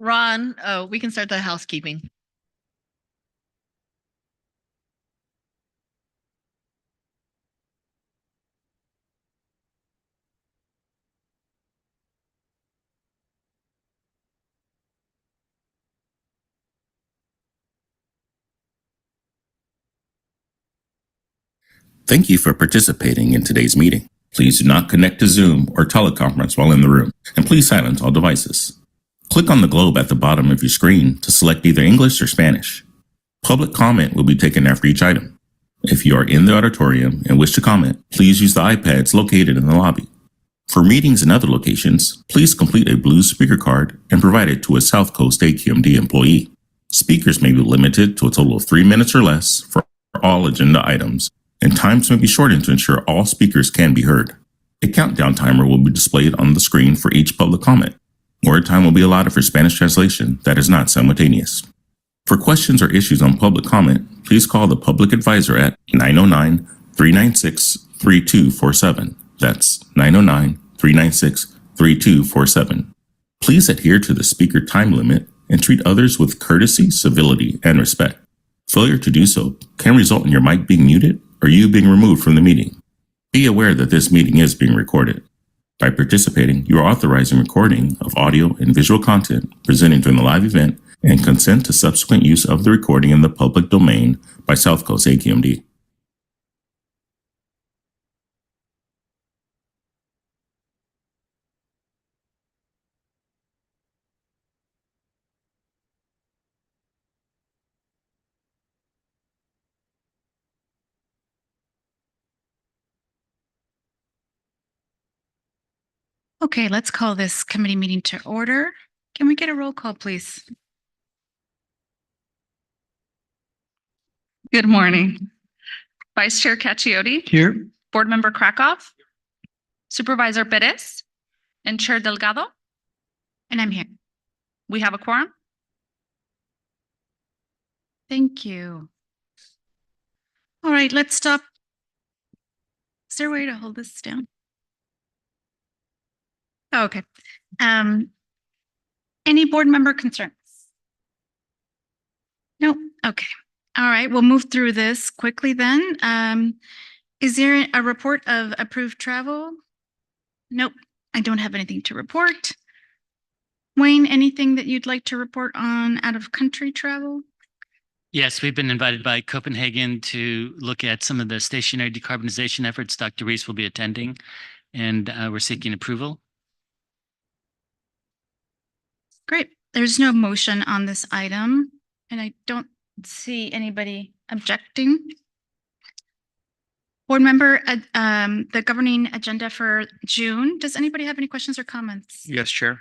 Ron, we can start the housekeeping. Thank you for participating in today's meeting. Please do not connect to Zoom or teleconference while in the room, and please silence all devices. Click on the globe at the bottom of your screen to select either English or Spanish. Public comment will be taken after each item. If you are in the auditorium and wish to comment, please use the iPads located in the lobby. For meetings in other locations, please complete a blue speaker card and provide it to a South Coast AQMD employee. Speakers may be limited to a total of 3 minutes or less for all agenda items, and times may be shortened to ensure all speakers can be heard. A countdown timer will be displayed on the screen for each public comment. More time will be allotted for Spanish translation that is not simultaneous. For questions or issues on public comment, please call the public advisor at 909-396-3247. That's 909-396-3247. Please adhere to the speaker time limit and treat others with courtesy, civility, and respect. Failure to do so can result in your mic being muted or you being removed from the meeting. Be aware that this meeting is being recorded. By participating, you are authorizing recording of audio and visual content presented during the live event and consent to subsequent use of the recording in the public domain by South Coast AQMD. Okay, let's call this committee meeting to order. Can we get a roll call, please? Good morning. Vice Chair Cacchiotti. Here. Board Member Krakoff. Supervisor Perez. And Chair Delgado. And I'm here. We have a quorum. Thank you. All right, let's stop. Is there a way to hold this down? Oh, okay. Any board member concerns? No. Okay. All right, we'll move through this quickly then. Is there a report of approved travel? Nope, I don't have anything to report. Wayne, anything that you'd like to report on out of country travel? Yes, we've been invited by Copenhagen to look at some of the stationary decarbonization efforts. Dr. Reese will be attending, and we're seeking approval. Great. There's no motion on this item, and I don't see anybody objecting. Board member, the governing agenda for June. Does anybody have any questions or comments? Yes, Chair.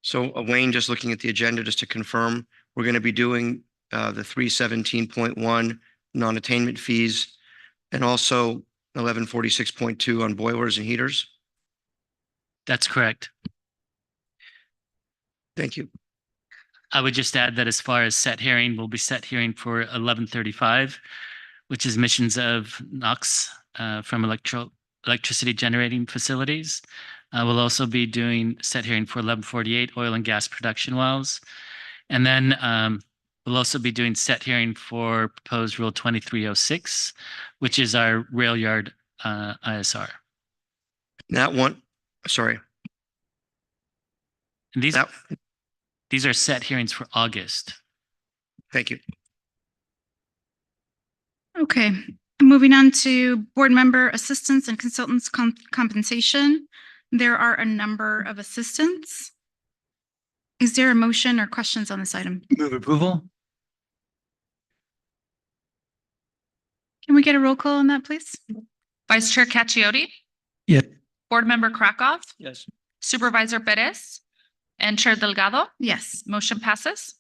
So Wayne, just looking at the agenda, just to confirm, we're going to be doing the 317.1 non-attainment fees and also 1146.2 on boilers and heaters. That's correct. Thank you. I would just add that as far as set hearing, we'll be set hearing for 1135, which is emissions of NOx from electricity generating facilities. We'll also be doing set hearing for 1148 oil and gas production wells. And then we'll also be doing set hearing for proposed rule 2306, which is our rail yard ISR. That one, sorry. And these are set hearings for August. Thank you. Okay, moving on to board member assistants and consultants compensation. There are a number of assistants. Is there a motion or questions on this item? Move approval. Can we get a roll call on that, please? Vice Chair Cacchiotti. Yes. Board Member Krakoff. Yes. Supervisor Perez. And Chair Delgado. Yes, Motion passes.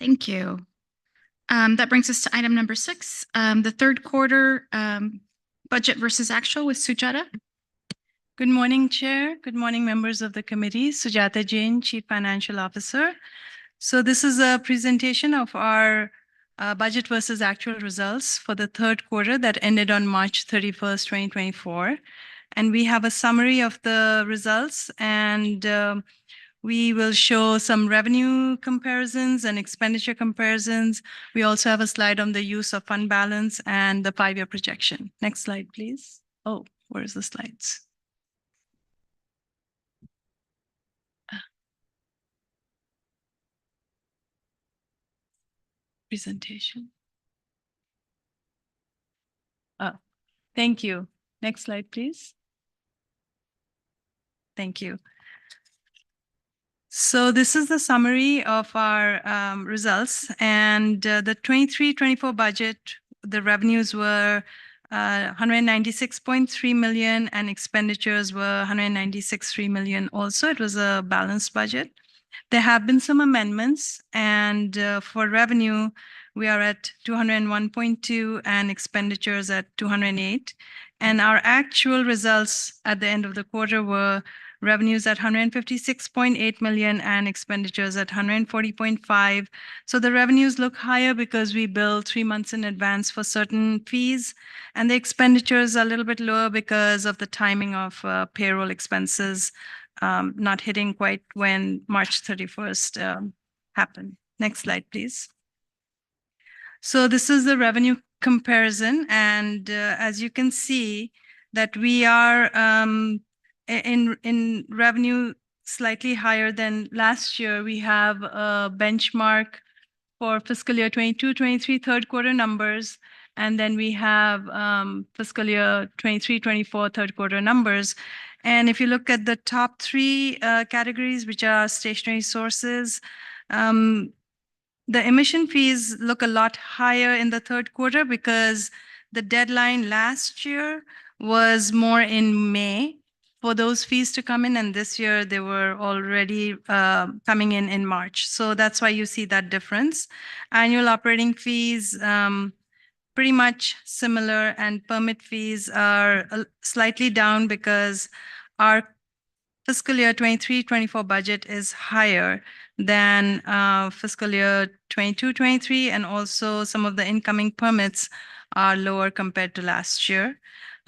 thank you. That brings us to item number 6, the third quarter budget versus actual with Sujata. Good morning, Chair. Good morning, members of the committee. Sujata Jain, Chief Financial Officer. So this is a presentation of our budget versus actual results for the third quarter that ended on March 31st, 2024. And we have a summary of the results, and We will show some revenue comparisons and expenditure comparisons. We also have a slide on the use of fund balance and the 5-year projection. Next slide, please. Oh, where's the slides? Presentation. Oh, thank you. Next slide, please. Thank you. So this is the summary of our results, and the 23-24 budget, the revenues were 196.3 million and expenditures were 196.3 million also. It was a balanced budget. There have been some amendments, and for revenue, we are at 201.2 and expenditures at 208. And our actual results at the end of the quarter were revenues at 156.8 million and expenditures at 140.5. So the revenues look higher because we bill 3 months in advance for certain fees, and the expenditures are a little bit lower because of the timing of payroll expenses not hitting quite when March 31st happened. Next slide, please. So this is the revenue comparison, and as you can see that we are in revenue slightly higher than last year. We have a benchmark for fiscal year 22-23 third quarter numbers, and then we have fiscal year 23-24 third quarter numbers. And if you look at the top 3 categories, which are stationary sources, the emission fees look a lot higher in the third quarter because the deadline last year was more in May for those fees to come in, and this year they were already coming in March. So that's why you see that difference. Annual operating fees, pretty much similar, and permit fees are slightly down because our fiscal year 23-24 budget is higher than fiscal year 22-23, and also some of the incoming permits are lower compared to last year.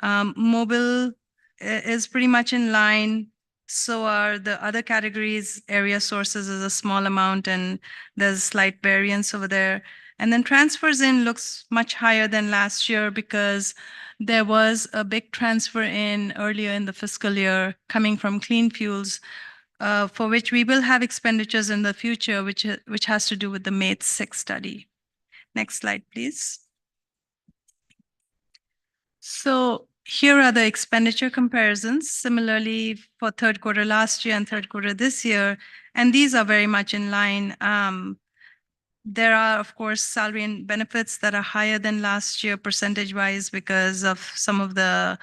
Mobile is pretty much in line. So are the other categories. Area sources is a small amount, and there's a slight variance over there. And then transfers in looks much higher than last year because there was a big transfer in earlier in the fiscal year coming from clean fuels, for which we will have expenditures in the future, which has to do with the MATE 6 study. Next slide, please. So here are the expenditure comparisons, similarly for third quarter last year and third quarter this year, and these are very much in line. There are, of course, salary and benefits that are higher than last year percentage-wise because of some of the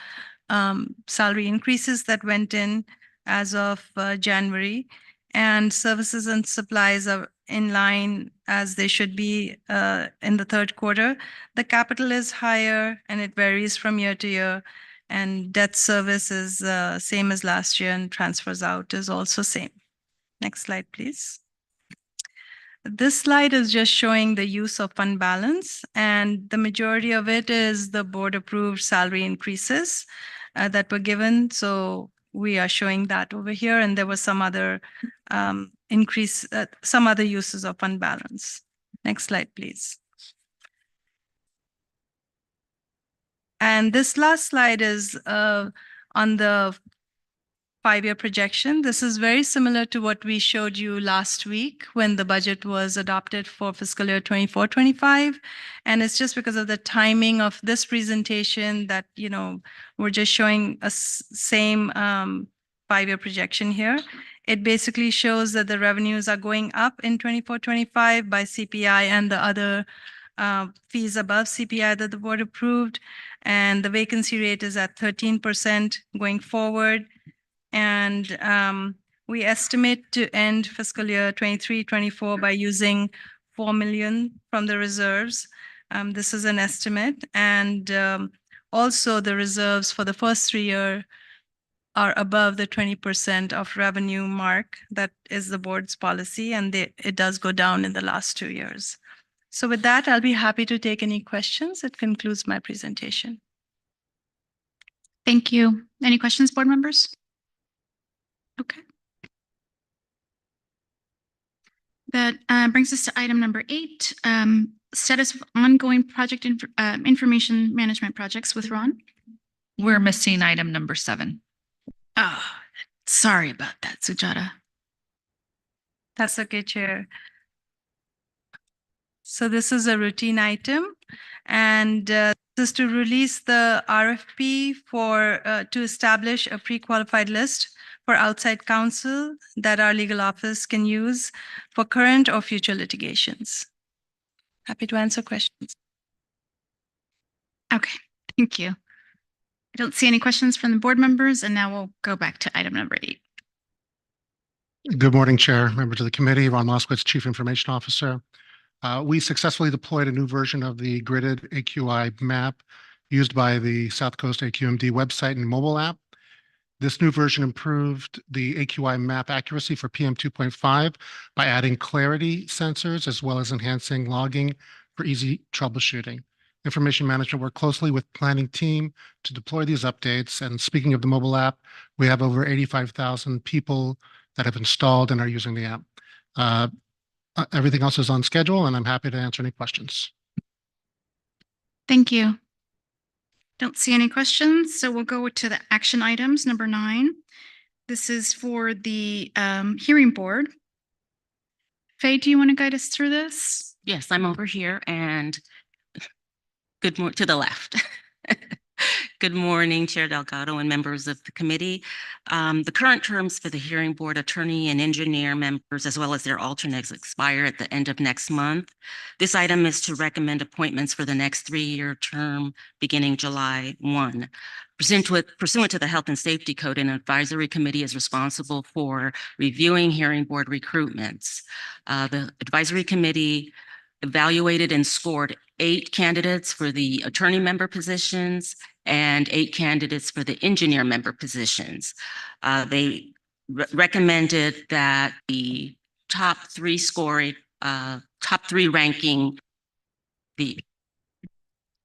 salary increases that went in as of January. And services and supplies are in line as they should be in the third quarter. The capital is higher and it varies from year to year. And debt service is same as last year, and transfers out is also same. Next slide, please. This slide is just showing the use of fund balance, and the majority of it is the board approved salary increases that were given. So we are showing that over here, and there was some other some other uses of fund balance. Next slide, please. And this last slide is on the 5-year projection. This is very similar to what we showed you last week when the budget was adopted for fiscal year 24-25. And it's just because of the timing of this presentation that, you know, we're just showing a same 5-year projection here. It basically shows that the revenues are going up in 24-25 by CPI and the other fees above CPI that the board approved. And the vacancy rate is at 13% going forward. And we estimate to end fiscal year 23-24 by using 4 million from the reserves. This is an estimate. And also the reserves for the first 3 years are above the 20% of revenue mark. That is the board's policy, and it does go down in the last 2 years. So with that, I'll be happy to take any questions. It concludes my presentation. Thank you. Any questions, board members? Okay. That brings us to item number 8, status of ongoing project information management projects with Ron. We're missing item number 7. Oh, sorry about that, Sujata. That's okay, Chair. So this is a routine item, and this is to release the RFP for to establish a pre-qualified list for outside counsel that our legal office can use for current or future litigations. Happy to answer questions. Okay, thank you. I don't see any questions from the board members, and now we'll go back to item number 8. Good morning, Chair, members of the committee. Ron Moskowitz, Chief Information Officer. We successfully deployed a new version of the gridded AQI map used by the South Coast AQMD website and mobile app. This new version improved the AQI map accuracy for PM 2.5 by adding clarity sensors as well as enhancing logging for easy troubleshooting. Information management worked closely with planning team to deploy these updates. And speaking of the mobile app, we have over 85,000 people that have installed and are using the app. Everything else is on schedule, and I'm happy to answer any questions. Thank you. Don't see any questions, so we'll go to the action items, number 9. This is for the hearing board. Faye, do you want to guide us through this? Yes, I'm over here, and good morning to the left. Good morning, Chair Delgado and members of the committee. The current terms for the hearing board attorney and engineer members, as well as their alternates, expire at the end of next month. This item is to recommend appointments for the next 3-year term beginning July 1. Pursuant to the Health and Safety Code, an advisory committee is responsible for reviewing hearing board recruitments. The advisory committee evaluated and scored 8 candidates for the attorney member positions and 8 candidates for the engineer member positions. They recommended that the top 3 ranking the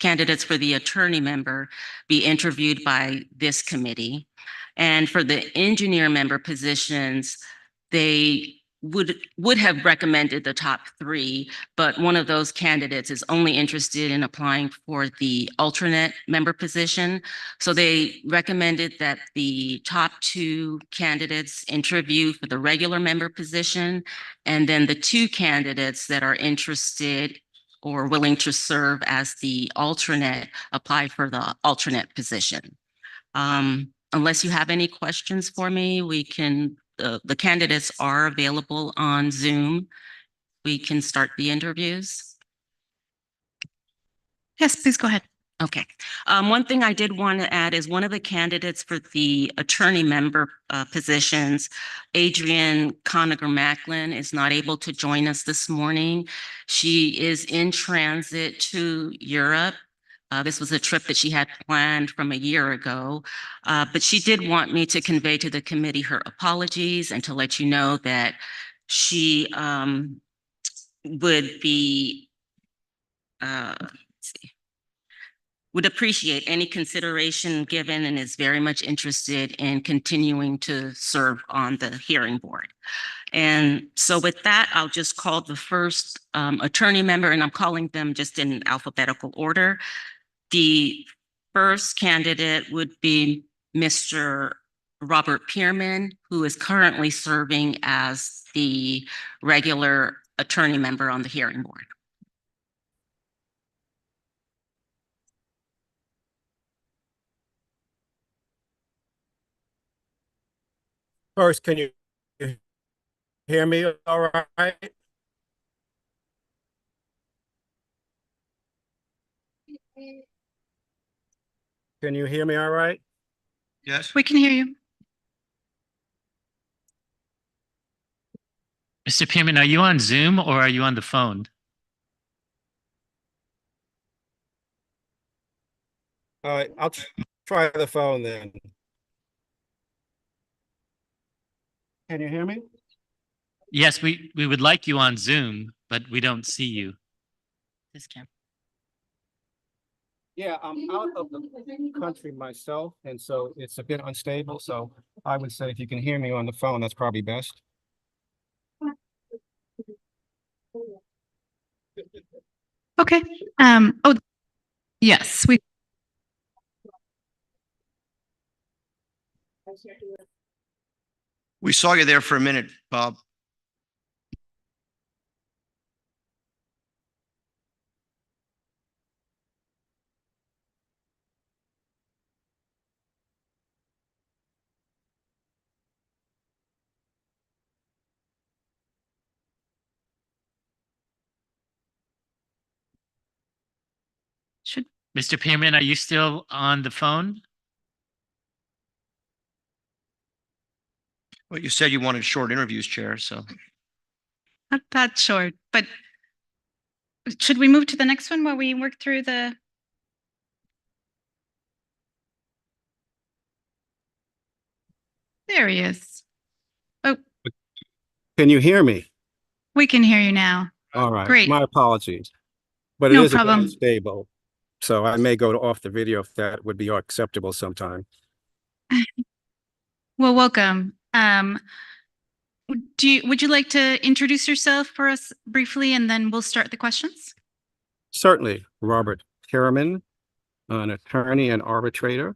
candidates for the attorney member be interviewed by this committee. And for the engineer member positions, they would have recommended the top 3, but one of those candidates is only interested in applying for the alternate member position. So they recommended that the top 2 candidates interview for the regular member position, and then the 2 candidates that are interested or willing to serve as the alternate apply for the alternate position. Unless you have any questions for me, we can the candidates are available on Zoom. We can start the interviews. Yes, please go ahead. Okay. One thing I did want to add is one of the candidates for the attorney member positions, Adrienne Conager-Macklin, is not able to join us this morning. She is in transit to Europe. This was a trip that she had planned from a year ago, but she did want me to convey to the committee her apologies and to let you know that she would appreciate any consideration given and is very much interested in continuing to serve on the hearing board. And so with that, I'll just call the first attorney member, and I'm calling them just in alphabetical order. The first candidate would be Mr. Robert Pearman, who is currently serving as the regular attorney member on the hearing board. First, can you hear me all right? Can you hear me all right? Yes. We can hear you. Mr. Pearman, are you on Zoom or are you on the phone? All right, I'll try the phone then. Can you hear me? Yes, we would like you on Zoom, but we don't see you. This camera. Yeah, I'm out of the country myself, and so it's a bit unstable. So I would say if you can hear me on the phone, that's probably best. Okay. Oh, yes, We saw you there for a minute, Bob. should, Mr. Pearman, are you still on the phone? Well, you said you wanted short interviews, Chair, so. not that short, but should we move to the next one while we work through the? There he is. Oh, Can you hear me? we can hear you now. All right. Great. My apapologies. But it No is a bit problem. unstable. So I may go off the video if that would be acceptable sometime. Well, welcome. Would you like to introduce yourself for us briefly and then we'll start the questions? Certainly, Robert Harriman, an attorney and arbitrator.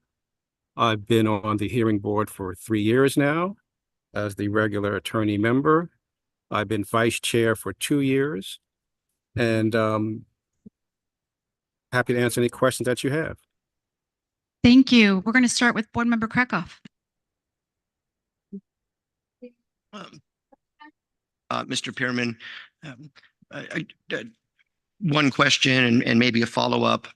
I've been on the hearing board for 3 years now as the regular attorney member. I've been vice chair for 2 years and happy to answer any questions that you have. Thank you. We're going to start with Board Member Krakoff. Mr. Pearman, one question and maybe a follow-up.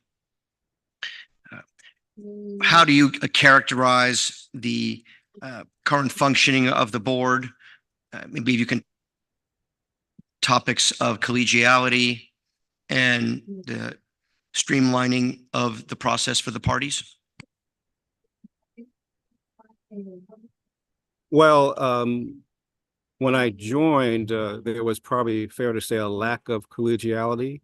How do you characterize the current functioning of the board? Maybe you can topics of collegiality and the streamlining of the process for the parties? Well, when I joined, there was probably fair to say a lack of collegiality.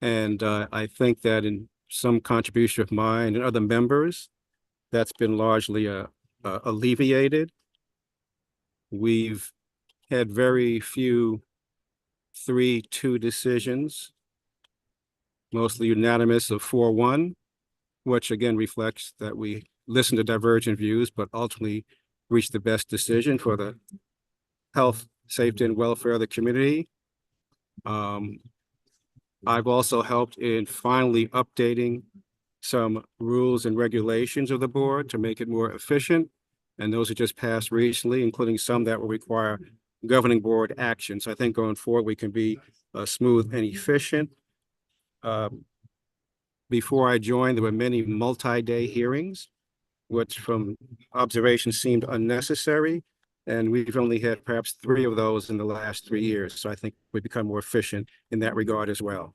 And I think that in some contribution of mine and other members, that's been largely alleviated. We've had very few 3-2 decisions, mostly unanimous of 4-1, which again reflects that we listen to divergent views, but ultimately reach the best decision for the health, safety, and welfare of the community. I've also helped in finally updating some rules and regulations of the board to make it more efficient. And those are just passed recently, including some that will require governing board action. So I think going forward, we can be smooth and efficient. Before I joined, there were many multi-day hearings, which from observation seemed unnecessary. And we've only had perhaps 3 of those in the last 3 years. So I think we've become more efficient in that regard as well.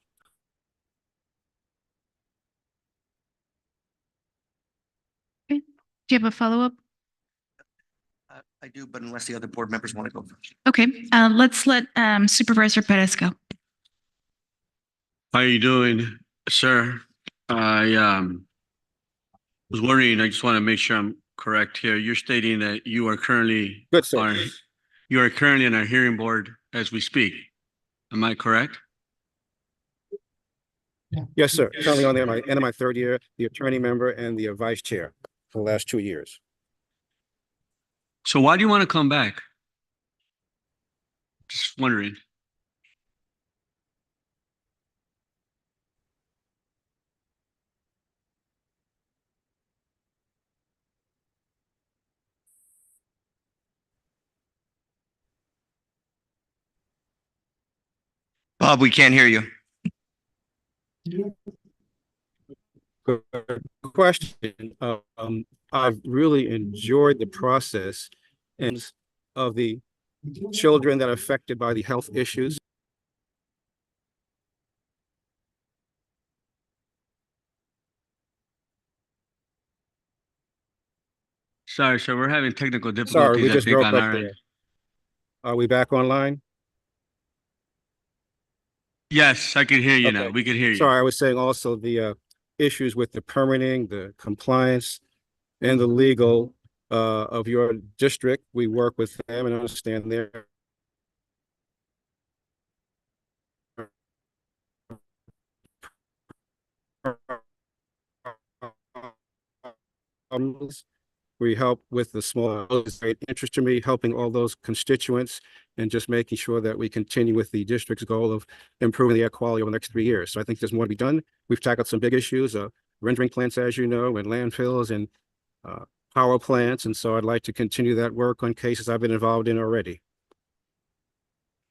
Okay. Do you have a follow-up? I do, but unless the other board members want to go first. Okay, let's let Supervisor Perez go. How are you doing, sir? I was wondering, I just want to make sure I'm correct here. You're stating that you are currently Good, sir. on our hearing board as we speak. Am I correct? Yes, sir. Currently on the end of my 3rd year, the attorney member and the vice chair for the last 2 years. So why do you want to come back? Just wondering. Bob, we can't hear you. Good question. I've really enjoyed the process and of the children that are affected by the health issues. Sorry, sir, we're having technical Sorry, difficulties, we I just think, broke on up our end. there. Are we back online? Yes, I can hear you now. Okay. We can hear you. Sorry, I was saying also the issues with the permitting, the compliance, and the legal of your district. We work with them and understand their We help with the small, it's great interest to me, helping all those constituents and just making sure that we continue with the district's goal of improving the air quality over the next 3 years. So I think there's more to be done. We've tackled some big issues, rendering plants, as you know, and landfills and power plants. And so I'd like to continue that work on cases I've been involved in already.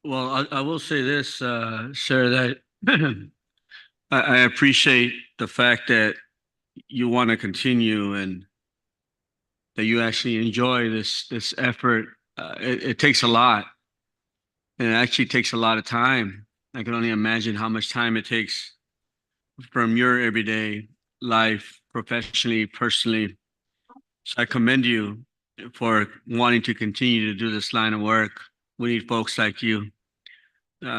Well, I will say this, sir, that I appreciate the fact that you want to continue and that you actually enjoy this effort. It takes a lot, and it actually takes a lot of time. I can only imagine how much time it takes from your everyday life, professionally, personally. So I commend you for wanting to continue to do this line of work. We need folks like you.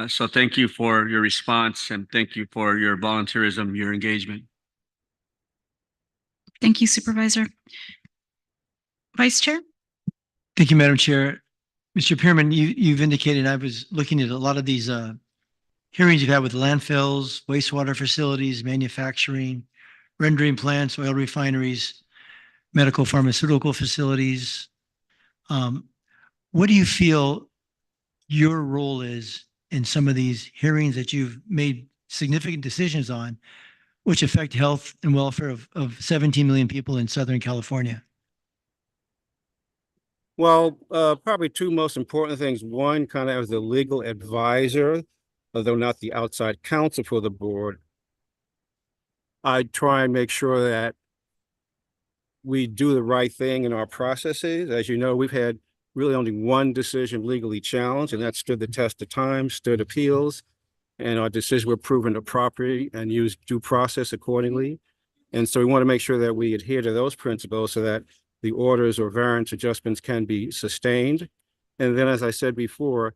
So thank you for your response and thank you for your volunteerism, your engagement. Thank you, Supervisor. Vice Chair? Thank you, Madam Chair. Mr. Pearman, you've indicated, I was looking at a lot of these hearings you've had with landfills, wastewater facilities, manufacturing, rendering plants, oil refineries, medical pharmaceutical facilities. What do you feel your role is in some of these hearings that you've made significant decisions on, which affect health and welfare of 17 million people in Southern California? Well, probably two most important things. One, kind of as the legal advisor, although not the outside counsel for the board, I try and make sure that we do the right thing in our processes. As you know, we've had really only one decision legally challenged, and that stood the test of time, stood appeals, and our decisions were proven to property and used due process accordingly. And so we want to make sure that we adhere to those principles so that the orders or variance adjustments can be sustained. And then, as I said before,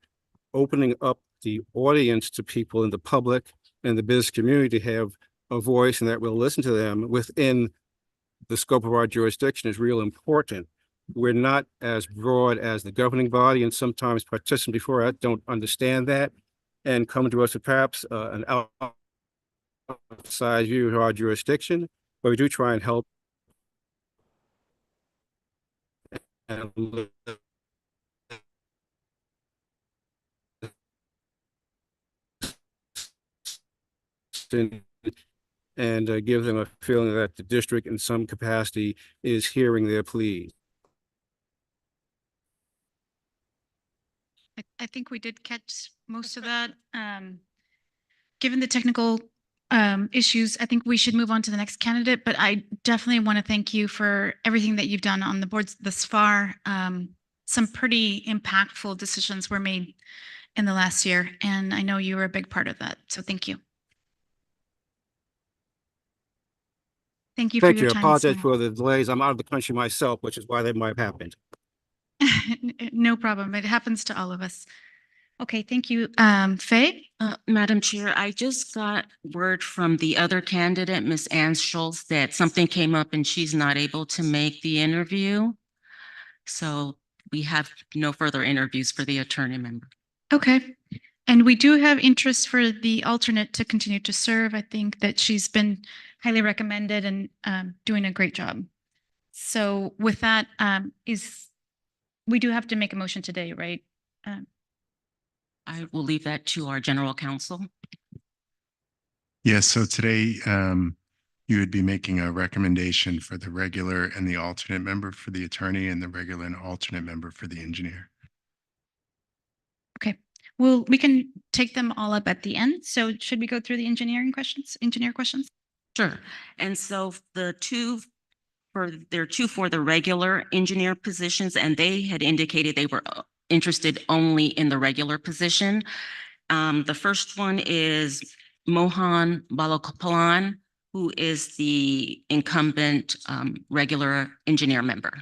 opening up the audience to people in the public and the business community to have a voice and that we'll listen to them within the scope of our jurisdiction is real important. We're not as broad as the governing body, and sometimes participants before us don't understand that and come to us with perhaps an outside view of our jurisdiction, but we do try and help and give them a feeling that the district in some capacity is hearing their pleas. I think we did catch most of that. Given the technical issues, I think we should move on to the next candidate, but I definitely want to thank you for everything that you've done on the boards thus far. Some pretty impactful decisions were made in the last year, and I know you were a big part of that. So thank you. Thank you for your time. I apologize for the delays. I'm out of the country myself, which is why they might have happened. No problem. It happens to all of us. Okay, thank you. Faye? Madam Chair, I just got word from the other candidate, Ms. Ann Schultz, that something came up and she's not able to make the interview. So we have no further interviews for the attorney member. Okay. And we do have interest for the alternate to continue to serve. I think that she's been highly recommended and doing a great job. So with that, we do have to make a motion today, right? I will leave that to our general counsel. Yes, so today you would be making a recommendation for the regular and the alternate member for the attorney and the regular and alternate member for the engineer. Okay, well, we can take them all up at the end. So should we go through the engineer questions? Sure. And so there are two for the regular engineer positions, and they had indicated they were interested only in the regular position. The first one is Mohan Balagopalan, who is the incumbent regular engineer member.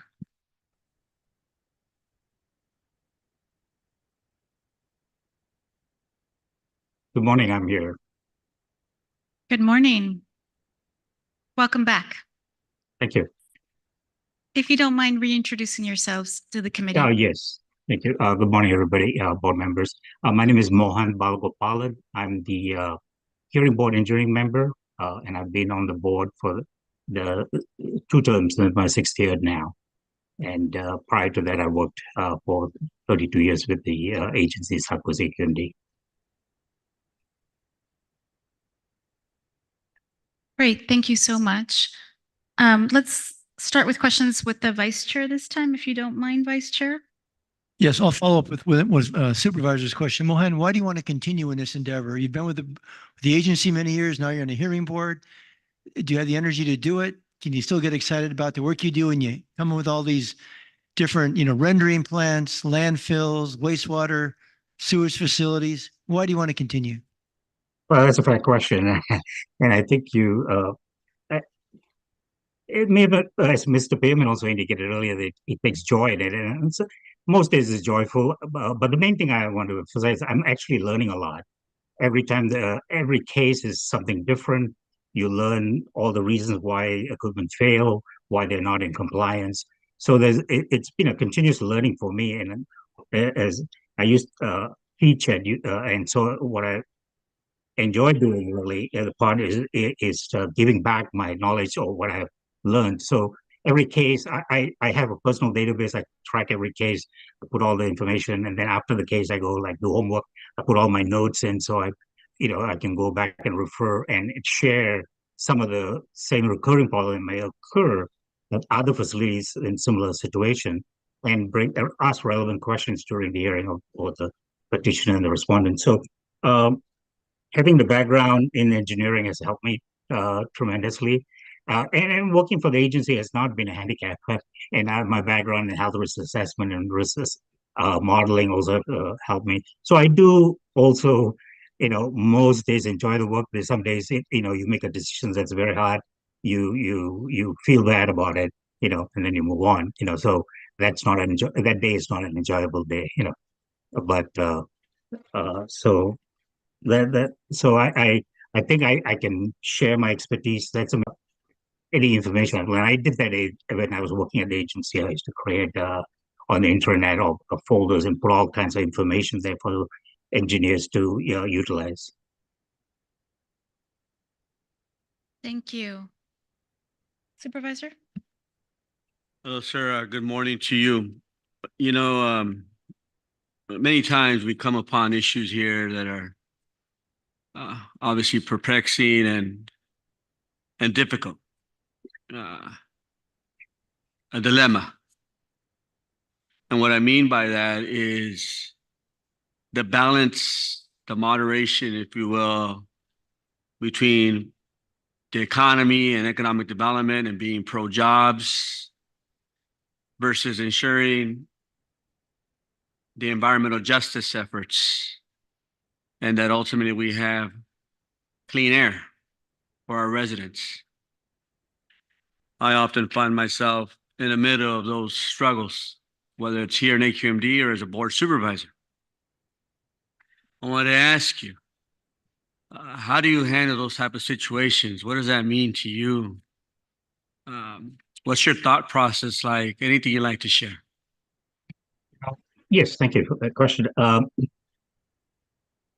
Good morning, I'm here. Good morning. Welcome back. Thank you. If you don't mind reintroducing yourselves to the committee. Yes, thank you. Good morning, everybody, board members. My name is Mohan Balagopalan. I'm the hearing board engineering member and I've been on the board for the 2 terms, in my 6th year now. And prior to that, I worked for 32 years with the agency Southwest AQMD. Great, thank you so much. Let's start with questions with the vice chair this time, if you don't mind, Vice Chair. Yes, I'll follow up with Supervisor's question. Mohan, why do you want to continue in this endeavor? You've been with the agency many years. Now you're on a hearing board. Do you have the energy to do it? Can you still get excited about the work you do and you come up with all these different, rendering plants, landfills, wastewater, sewage facilities? Why do you want to continue? Well, that's a fair question. And I think it may have, as Mr. Payman also indicated earlier, that it takes joy in it. And most days it's joyful. But the main thing I want to emphasize, I'm actually learning a lot. Every time every case is something different. You learn all the reasons why equipment fail, why they're not in compliance. So it's been a continuous learning for me. And as I used teach and so what I enjoy doing really the part is giving back my knowledge or what I've learned. So every case, I have a personal database. I track every case, I put all the information, and then after the case, I go like do homework. I put all my notes in, so I can go back and refer and share some of the same recurring problem may occur at other facilities in similar situation, and ask relevant questions during the hearing of the petitioner and the respondent. So. Having the background in engineering has helped me tremendously. And working for the agency has not been a handicap. And my background in health risk assessment and risk modeling also helped me. So I do also, most days enjoy the work. There's some days, you make a decision that's very hard. You feel bad about it, and then you move on. So that day is not an enjoyable day. But so so I think I can share my expertise. That's any information I've learned. I did that when I was working at the agency. I used to create on the internet of folders and put all kinds of information there for engineers to utilize. Thank you. Supervisor? Hello, sir. Good morning to you. Many times we come upon issues here that are obviously perplexing and difficult. A dilemma. And what I mean by that is the balance, the moderation, if you will, between the economy and economic development and being pro-jobs versus ensuring the environmental justice efforts and that ultimately we have clean air for our residents. I often find myself in the middle of those struggles, whether it's here in AQMD or as a board supervisor. I want to ask you, how do you handle those type of situations? What does that mean to you? What's your thought process like? Anything you'd like to share? Yes, thank you for that question.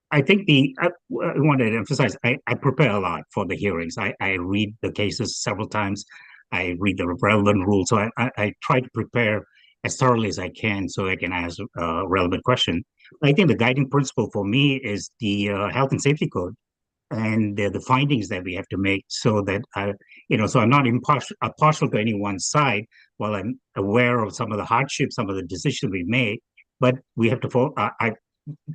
I think I wanted to emphasize, I prepare a lot for the hearings. I read the cases several times. I read the relevant rules. So I try to prepare as thoroughly as I can so I can ask a relevant question. I think the guiding principle for me is the health and safety code and the findings that we have to make so that so I'm not partial to any one side while I'm aware of some of the hardships, some of the decisions we made, but we have to follow. I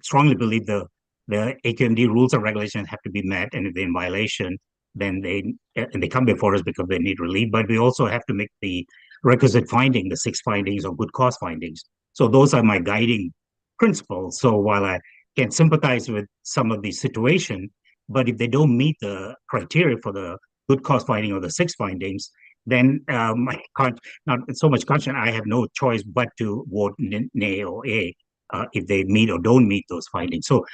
strongly believe the AQMD rules and regulations have to be met, and if they're in violation, then they come before us because they need relief. But we also have to make the requisite finding, the 6 findings or good cause findings. So those are my guiding principles. So while I can sympathize with some of these situations, but if they don't meet the criteria for the good cause finding or the 6 findings, then I can't, not so much conscience, I have no choice but to vote nay or a if they meet or don't meet those findings. So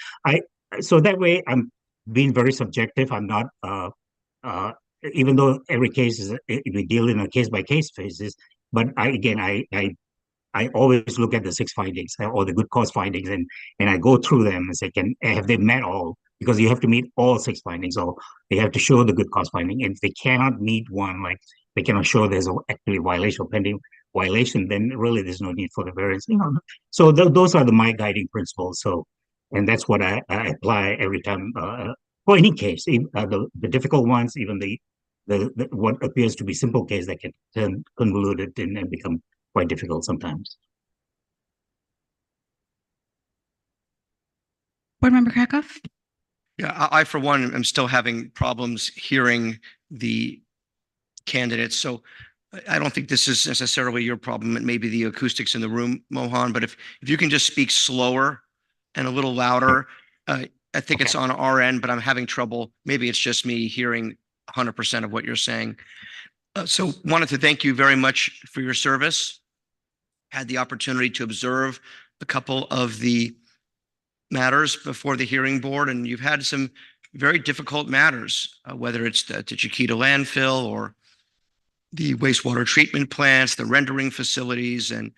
so that way I'm being very subjective. I'm not, even though every case is, we deal in a case by case basis, but I I always look at the 6 findings or the good cause findings, and I go through them and say, have they met all? Because you have to meet all 6 findings, or they have to show the good cause finding. And if they cannot meet one, like they cannot show there's actually violation or pending violation, then really there's no need for the variance. So those are my guiding principles. So, and that's what I apply every time for any case, the difficult ones, even the what appears to be simple case that can turn convoluted and become quite difficult sometimes. Board Member Krakow? Yeah, I for one am still having problems hearing the candidates. So I don't think this is necessarily your problem. It may be the acoustics in the room, Mohan, but if you can just speak slower and a little louder, I think it's on our end, but I'm having trouble. Maybe it's just me hearing 100% of what you're saying. So wanted to thank you very much for your service. Had the opportunity to observe a couple of the matters before the hearing board, and you've had some very difficult matters, whether it's the Chiquita landfill or the wastewater treatment plants, the rendering facilities, and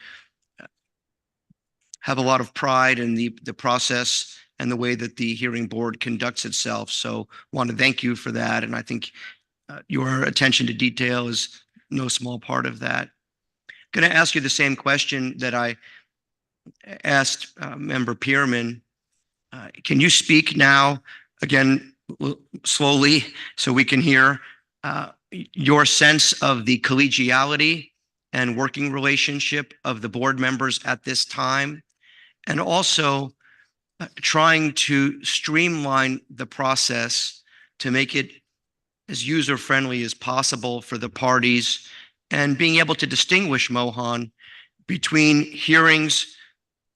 have a lot of pride in the process and the way that the hearing board conducts itself. So want to thank you for that. And I think your attention to detail is no small part of that. Going to ask you the same question that I asked Member Pearman. Can you speak now, again, slowly, so we can hear your sense of the collegiality and working relationship of the board members at this time, and also trying to streamline the process to make it as user-friendly as possible for the parties, and being able to distinguish, Mohan, between hearings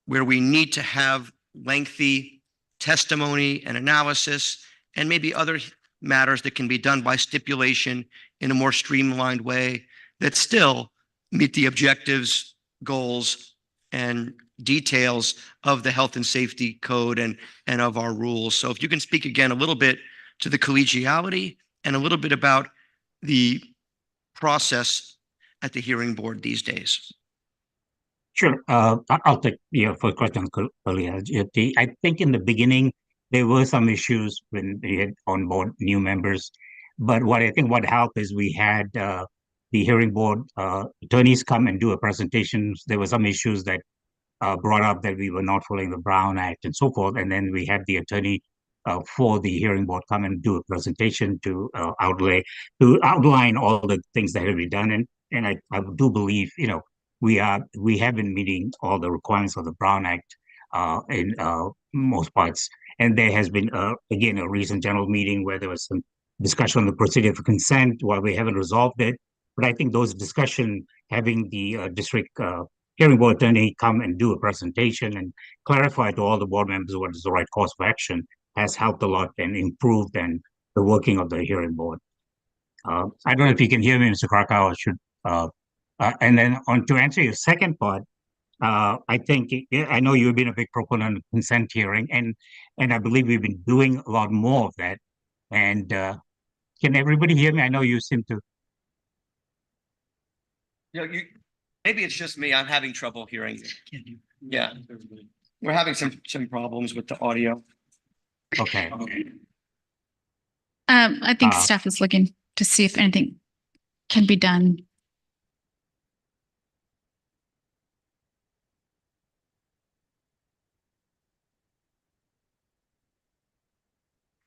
where we need to have lengthy testimony and analysis, and maybe other matters that can be done by stipulation in a more streamlined way that still meet the objectives, goals, and details of the health and safety code and of our rules. So if you can speak again a little bit to the collegiality and a little bit about the process at the hearing board these days. Sure. I'll take your first question, earlier. I think in the beginning, there were some issues when we had on board new members. But what helped is we had the hearing board attorneys come and do a presentation. There were some issues that brought up that we were not following the Brown Act and so forth. And then we had the attorney for the hearing board come and do a presentation to outline all the things that have been done. And I do believe, we have been meeting all the requirements of the Brown Act in most parts. And there has been, again, a recent general meeting where there was some discussion on the procedure for consent. While we haven't resolved it, but I think those discussion, having the district hearing board attorney come and do a presentation and clarify to all the board members what is the right course of action, has helped a lot and improved and the working of the hearing board. I don't know if you can hear me, Mr. Krakow. And then to answer your second part, I think I know you've been a big proponent of consent hearing, and I believe we've been doing a lot more of that. And can everybody hear me? I know you seem to. Maybe it's just me. I'm having trouble hearing. Yeah, we're having some problems with the audio. Okay. I think staff is looking to see if anything can be done.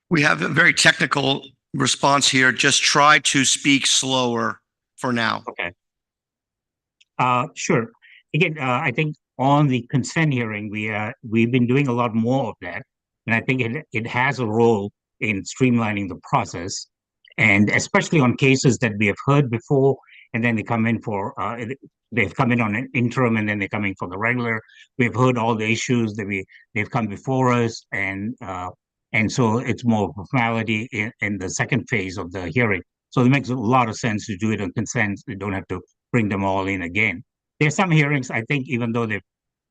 We have a very technical response here. Just try to speak slower for now. Okay. Sure. Again, I think on the consent hearing, we've been doing a lot more of that, and I think it has a role in streamlining the process, and especially on cases that we have heard before, and then they come in for they've come in on an interim, and then they're coming for the regular. We've heard all the issues that they've come before us, and so it's more of a formality in the second phase of the hearing. So it makes a lot of sense to do it on consent. You don't have to bring them all in again. There are some hearings, I think, even though they've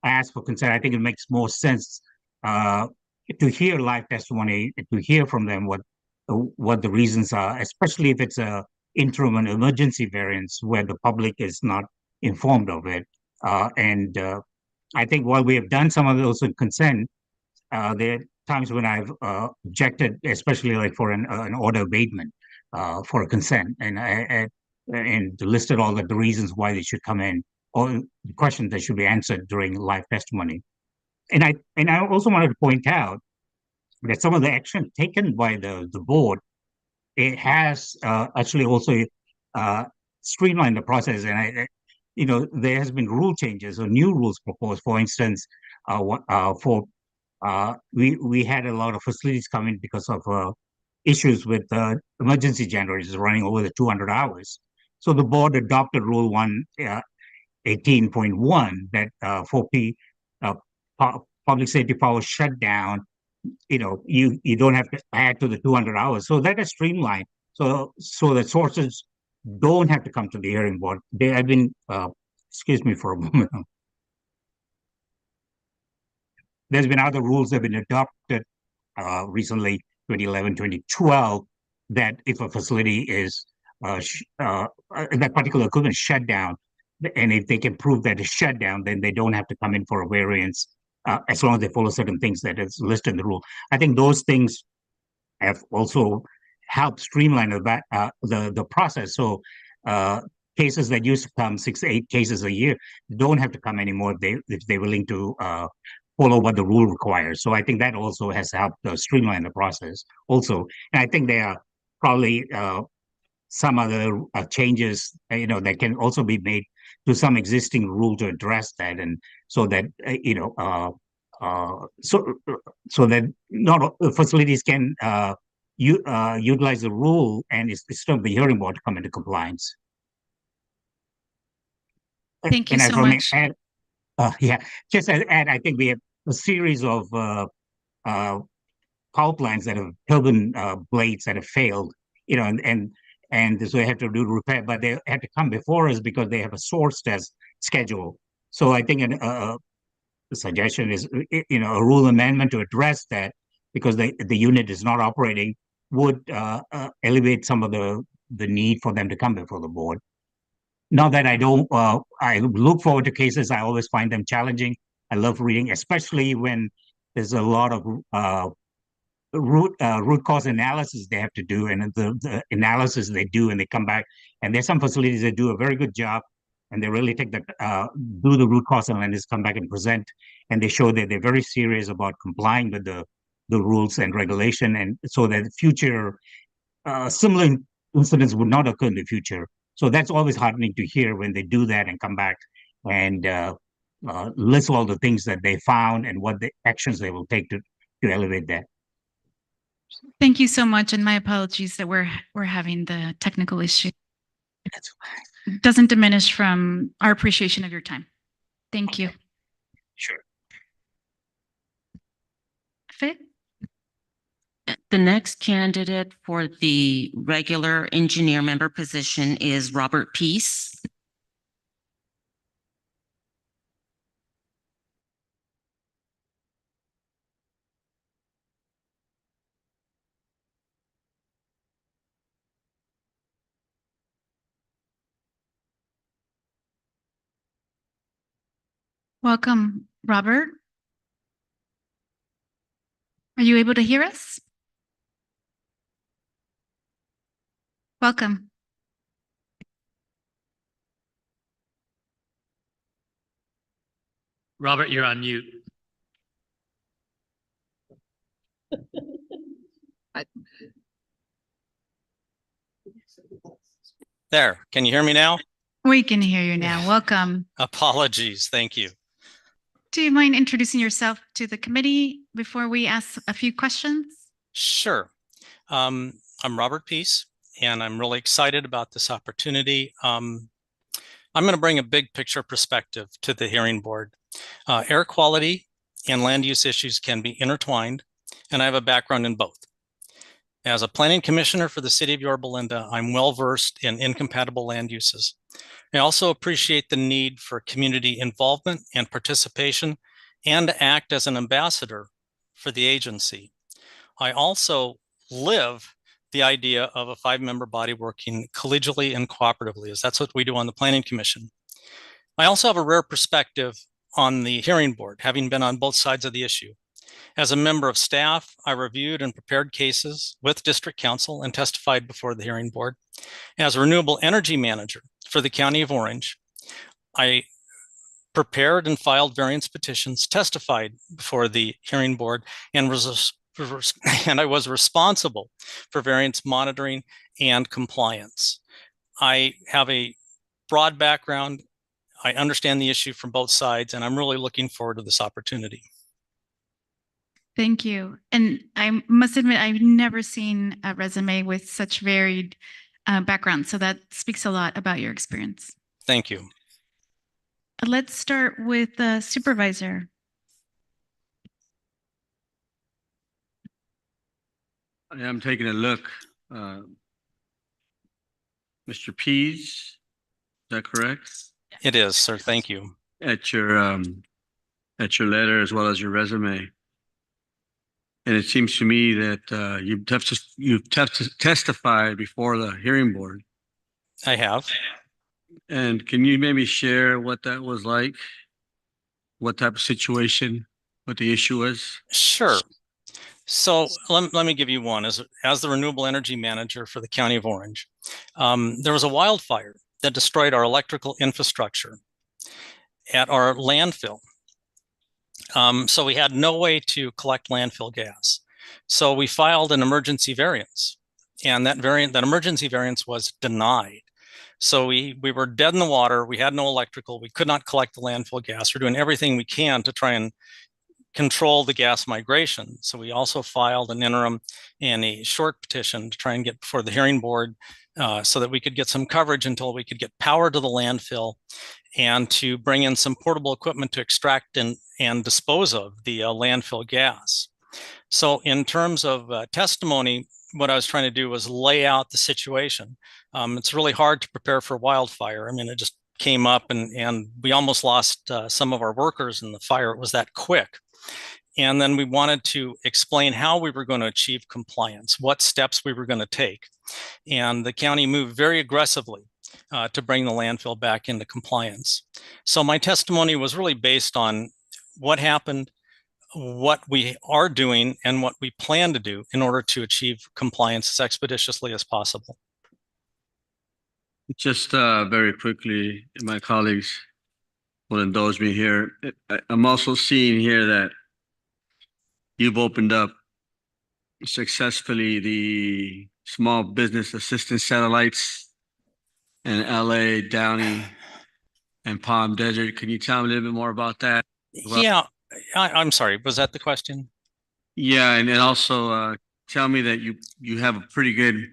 asked for consent, I think it makes more sense to hear live testimony, to hear from them what the reasons are, especially if it's a interim and emergency variance where the public is not informed of it. And I think while we have done some of those in consent, there are times when I've objected, especially like for an order abatement for a consent, and listed all the reasons why they should come in, or the questions that should be answered during live testimony. And I also wanted to point out that some of the action taken by the board, it has actually also streamlined the process. And there has been rule changes or new rules proposed. For instance, we had a lot of facilities come in because of issues with emergency generators running over the 200 hours. So the board adopted Rule 118.1 that for public safety power shutdown, you don't have to add to the 200 hours. So that is streamlined. So that sources don't have to come to the hearing board. They have been, excuse me for a moment. There's been other rules that have been adopted recently, 2011, 2012, that if a facility is that particular equipment is shut down, and if they can prove that it's shut down, then they don't have to come in for a variance as long as they follow certain things that is listed in the rule. I think those things have also helped streamline the process. So cases that used to come 6 to 8 cases a year don't have to come anymore if they're willing to follow what the rule requires. So I think that also has helped streamline the process also. And I think there are probably some other changes, that can also be made to some existing rule to address that, and so that so that not facilities can utilize the rule and it's still the hearing board to come into compliance. Thank you And so much. Yeah, just as add, I think we have a series of power plants that have turbine blades that have failed, and so they have to do repair, but they have to come before us because they have a source test schedule. So I think the suggestion is, a rule amendment to address that, because the unit is not operating, would elevate some of the need for them to come before the board. Not that I don't, I look forward to cases. I always find them challenging. I love reading, especially when there's a lot of root cause analysis they have to do, and the analysis they do, and they come back, and there's some facilities that do a very good job, and they really take do the root cause analysis, come back and present, and they show that they're very serious about complying with the rules and regulation, and so that future similar incidents would not occur in the future. So that's always heartening to hear when they do that and come back and list all the things that they found and what the actions they will take to elevate that. Thank you so much, and my apologies that we're having the technical issue. Doesn't diminish from our appreciation of your time. Thank you. Sure. Fit? The next candidate for the regular engineer member position is Robert Peace. Welcome, Robert. Are you able to hear us? Welcome. Robert, you're on mute. There, can you hear me now? We can hear you now. Welcome. Apologies, thank you. Do you mind introducing yourself to the committee before we ask a few questions? Sure. I'm Robert Peace, and I'm really excited about this opportunity. I'm going to bring a big picture perspective to the hearing board. Air quality and land use issues can be intertwined, and I have a background in both. As a planning commissioner for the city of Yorba Linda, I'm well versed in incompatible land uses. I also appreciate the need for community involvement and participation, and to act as an ambassador for the agency. I also live the idea of a 5-member body working collegially and cooperatively, as that's what we do on the Planning Commission. I also have a rare perspective on the hearing board, having been on both sides of the issue. As a member of staff, I reviewed and prepared cases with district counsel and testified before the hearing board. As a renewable energy manager for the County of Orange, I prepared and filed variance petitions, testified before the hearing board, and I was responsible for variance monitoring and compliance. I have a broad background. I understand the issue from both sides, and I'm really looking forward to this opportunity. Thank you. And I must admit, I've never seen a resume with such varied background. So that speaks a lot about your experience. Thank you. Let's start with the supervisor. I am taking a look. Mr. Pease, is that correct? It is, sir. Thank you. At your letter as well as your resume. And it seems to me that you've testified before the hearing board. I have. And can you maybe share what that was like? What type of situation, what the issue was? Sure. So let me give you one. As the renewable energy manager for the County of Orange, there was a wildfire that destroyed our electrical infrastructure at our landfill. So we had no way to collect landfill gas. So we filed an emergency variance, and that emergency variance was denied. So we were dead in the water. We had no electrical. We could not collect the landfill gas. We're doing everything we can to try and control the gas migration. So we also filed an interim and a short petition to try and get before the hearing board so that we could get some coverage until we could get power to the landfill and to bring in some portable equipment to extract and dispose of the landfill gas. So in terms of testimony, what I was trying to do was lay out the situation. It's really hard to prepare for wildfire. I mean, it just came up and we almost lost some of our workers in the fire. It was that quick. And then we wanted to explain how we were going to achieve compliance, what steps we were going to take. And the county moved very aggressively to bring the landfill back into compliance. So my testimony was really based on what happened, what we are doing, and what we plan to do in order to achieve compliance as expeditiously as possible. Just very quickly, my colleagues will indulge me here. I'm also seeing here that you've opened up successfully the small business assistance satellites in LA, Downey, and Palm Desert. Can you tell me a little bit more about that? Yeah, I'm sorry. Was that the question? Yeah, and then also tell me that you have a pretty good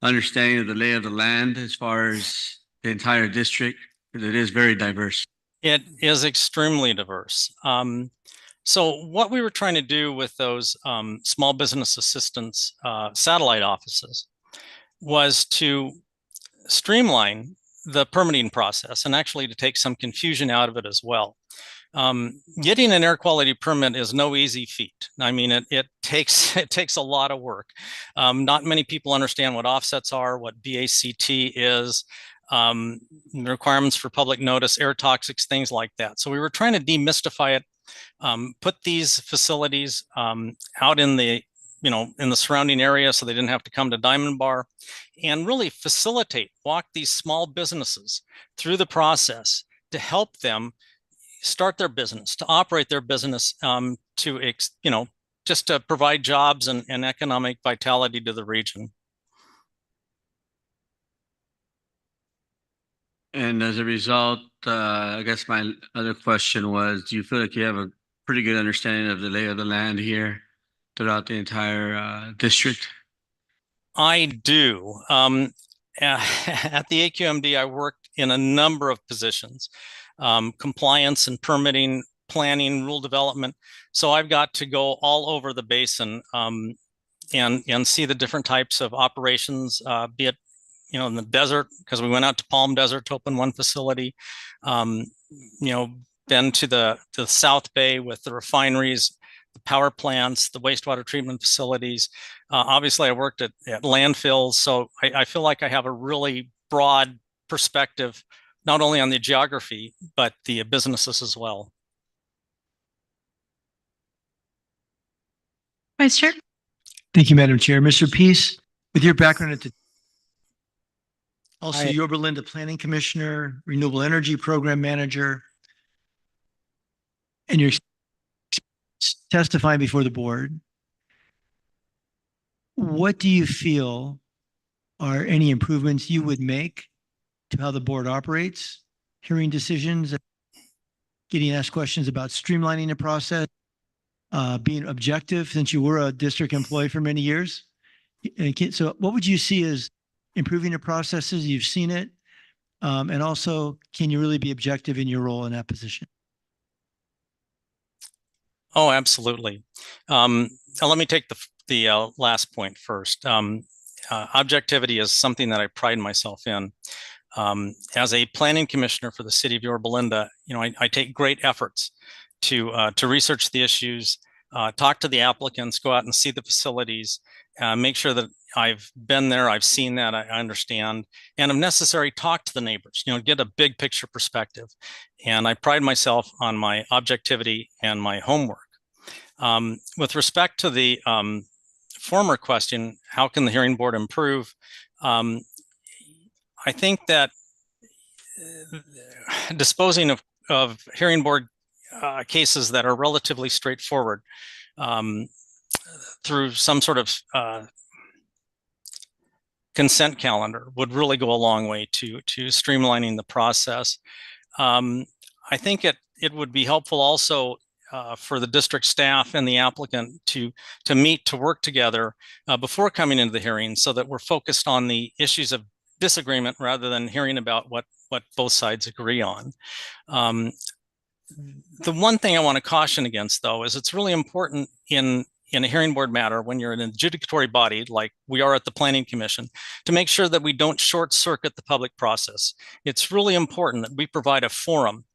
understanding of the lay of the land as far as the entire district, because it is very diverse. It is extremely diverse. So what we were trying to do with those small business assistance satellite offices was to streamline the permitting process and actually to take some confusion out of it as well. Getting an air quality permit is no easy feat. I mean, it takes a lot of work. Not many people understand what offsets are, what BACT is, requirements for public notice, air toxics, things like that. So we were trying to demystify it, put these facilities out in the surrounding area so they didn't have to come to Diamond Bar, and really walk these small businesses through the process to help them start their business, to operate their business, just to provide jobs and economic vitality to the region. And as a result, I guess my other question was, do you feel like you have a pretty good understanding of the lay of the land here throughout the entire district? I do. At the AQMD, I worked in a number of positions, compliance and permitting, planning, rule development. So I've got to go all over the basin and see the different types of operations, be it in the desert, because we went out to Palm Desert to open one facility, then to the South Bay with the refineries, the power plants, the wastewater treatment facilities. Obviously, I worked at landfills, so I feel like I have a really broad perspective not only on the geography, but the businesses as well. Vice Chair. Thank you, Madam Chair. Mr. Peace, with your background at the also I- Yorba Linda Planning Commissioner, Renewable Energy Program Manager, and you're testifying before the board, what do you feel are any improvements you would make to how the board operates, hearing decisions, getting asked questions about streamlining the process, being objective since you were a district employee for many years? So what would you see as improving the processes? You've seen it. And also, can you really be objective in your role in that position? Oh, absolutely. Let me take the last point first. Objectivity is something that I pride myself in. As a planning commissioner for the city of Yorba Linda, I take great efforts to research the issues, talk to the applicants, go out and see the facilities, make sure that I've been there, I've seen that, I understand, and if necessary, talk to the neighbors, get a big picture perspective. And I pride myself on my objectivity and my homework. With respect to the former question, how can the hearing board improve? I think that disposing of hearing board cases that are relatively straightforward through some sort of consent calendar would really go a long way to streamlining the process. I think it would be helpful also for the district staff and the applicant to meet, to work together before coming into the hearing, so that we're focused on the issues of disagreement rather than hearing about what both sides agree on. The one thing I want to caution against, though, is it's really important in a hearing board matter, when you're an adjudicatory body like we are at the Planning Commission, to make sure that we don't short circuit the public process. It's really important that we provide a forum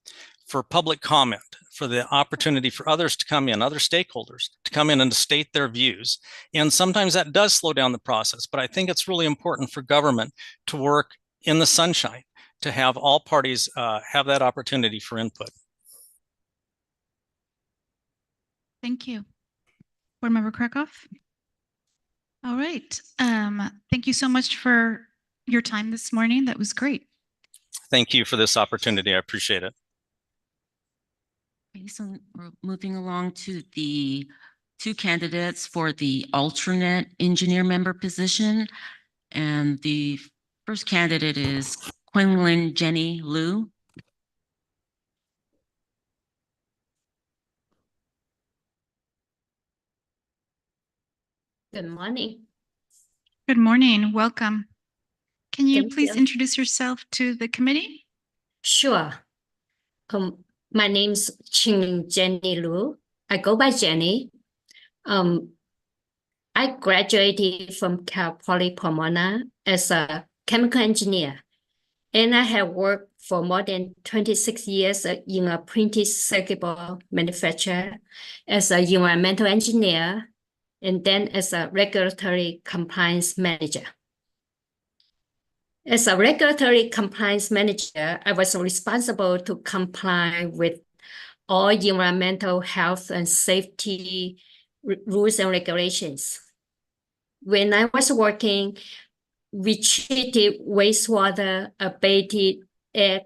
for public comment, for the opportunity for others to come in, other stakeholders to come in and to state their views. And sometimes that does slow down the process, but I think it's really important for government to work in the sunshine, to have all parties have that opportunity for input. Thank you. Board Member Krakow. All right. Thank you so much for your time this morning. That was great. Thank you for this opportunity. I appreciate it. Okay, so we're moving along to the two candidates for the alternate engineer member position. And the first candidate is Quinlan Jenny Liu. Good morning. Good morning. Welcome. Can you Thank please you. introduce yourself to the committee? Sure. My name's Jenny Liu. I go by Jenny. I graduated from Cal Poly Pomona as a chemical engineer, and I have worked for more than 26 years in a printed circuit board manufacturer as an environmental engineer, and then as a regulatory compliance manager. As a regulatory compliance manager, I was responsible to comply with all environmental health and safety rules and regulations. When I was working, we treated wastewater, abated air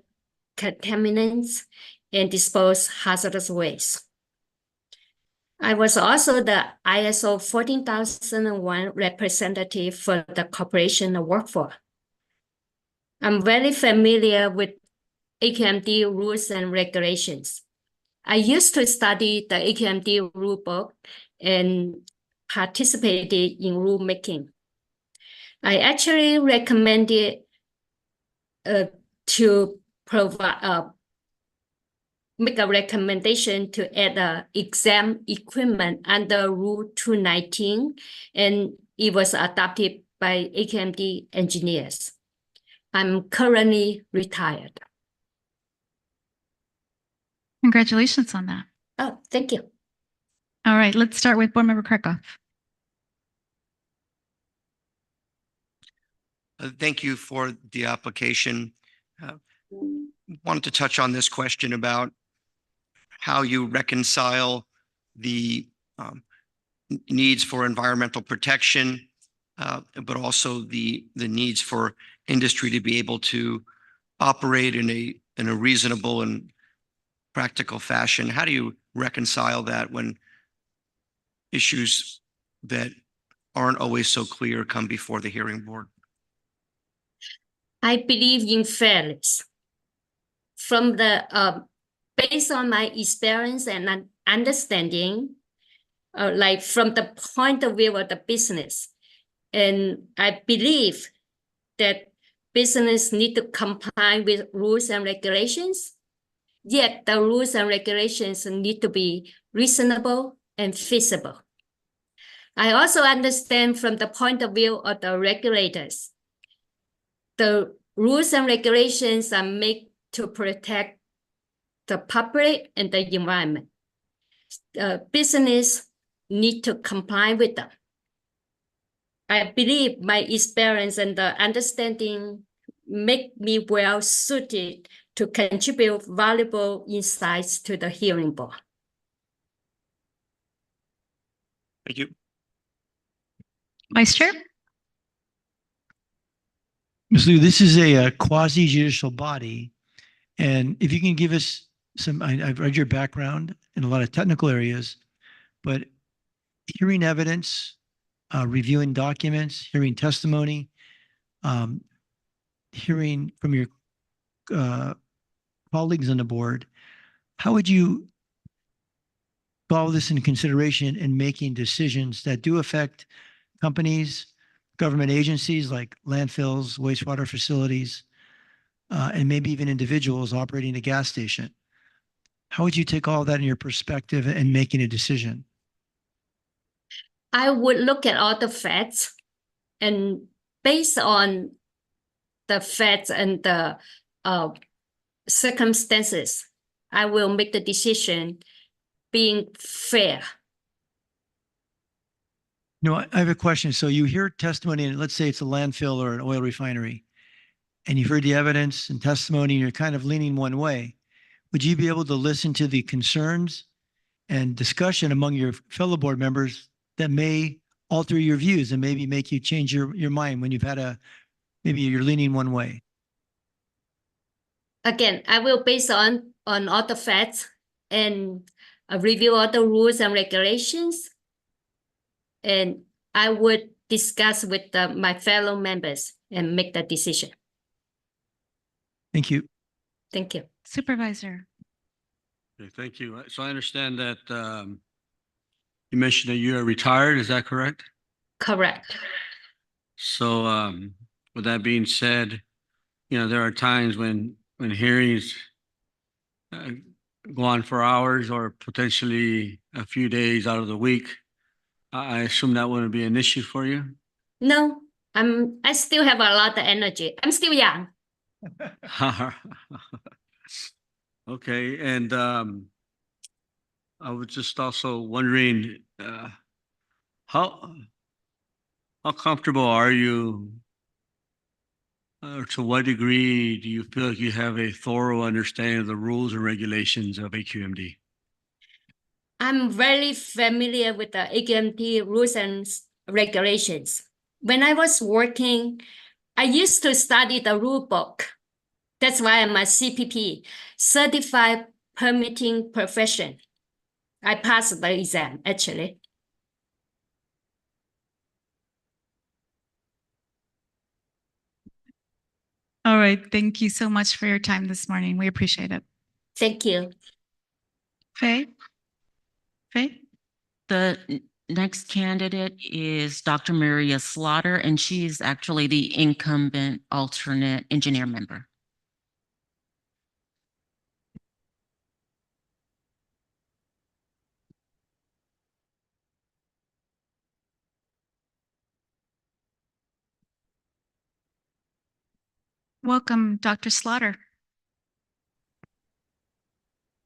contaminants, and disposed hazardous waste. I was also the ISO 14001 representative for the corporation I work for. I'm very familiar with AQMD rules and regulations. I used to study the AQMD rule book and participated in rulemaking. I actually recommended to provide make a recommendation to add exam equipment under Rule 219, and it was adopted by AQMD engineers. I'm currently retired. Congratulations on that. Oh, thank you. All right, let's start with Board Member Krakow. Thank you for the application. wanted to touch on this question about how you reconcile the needs for environmental protection, but also the needs for industry to be able to operate in a reasonable and practical fashion. How do you reconcile that when issues that aren't always so clear come before the hearing board? I believe in fairness. From the based on my experience and understanding, like from the point of view of the business, and I believe that business need to comply with rules and regulations. Yet the rules and regulations need to be reasonable and feasible. I also understand from the point of view of the regulators, the rules and regulations are made to protect the public and the environment. Business need to comply with them. I believe my experience and the understanding make me well suited to contribute valuable insights to the hearing board. Thank you. Vice Chair? Ms. Liu, this is a quasi judicial body. And if you can give us some, I've read your background in a lot of technical areas, but hearing evidence, reviewing documents, hearing testimony, hearing from your colleagues on the board, how would you all this into consideration in making decisions that do affect companies, government agencies like landfills, wastewater facilities, and maybe even individuals operating a gas station? How would you take all that in your perspective and making a decision? I would look at all the facts, and based on the facts and the circumstances, I will make the decision being fair. No, I have a question. So you hear testimony, and let's say it's a landfill or an oil refinery, and you've heard the evidence and testimony, and you're kind of leaning one way. Would you be able to listen to the concerns and discussion among your fellow board members that may alter your views and maybe make you change your mind when you've had maybe you're leaning one way? Again, I will base on all the facts and review all the rules and regulations. And I would discuss with my fellow members and make the decision. Thank you. Thank you. Supervisor. Okay, thank you. So I understand that you mentioned that you are retired, is that correct? Correct. So with that being said, there are times when hearings go on for hours or potentially a few days out of the week. I assume that wouldn't be an issue for you? No, I still have a lot of energy. I'm still young. Okay, and I was just also wondering how comfortable are you, or to what degree do you feel like you have a thorough understanding of the rules and regulations of AQMD? I'm very familiar with the AQMD rules and regulations. When I was working, I used to study the rule book. That's why I'm a CPP, Certified Permitting Profession. I passed the exam, actually. All right. Thank you so much for your time this morning. We appreciate it. Thank you. Faye? Faye? The next candidate is Dr. Maria Slaughter, and she is actually the incumbent alternate engineer member. Welcome, Dr. Slaughter.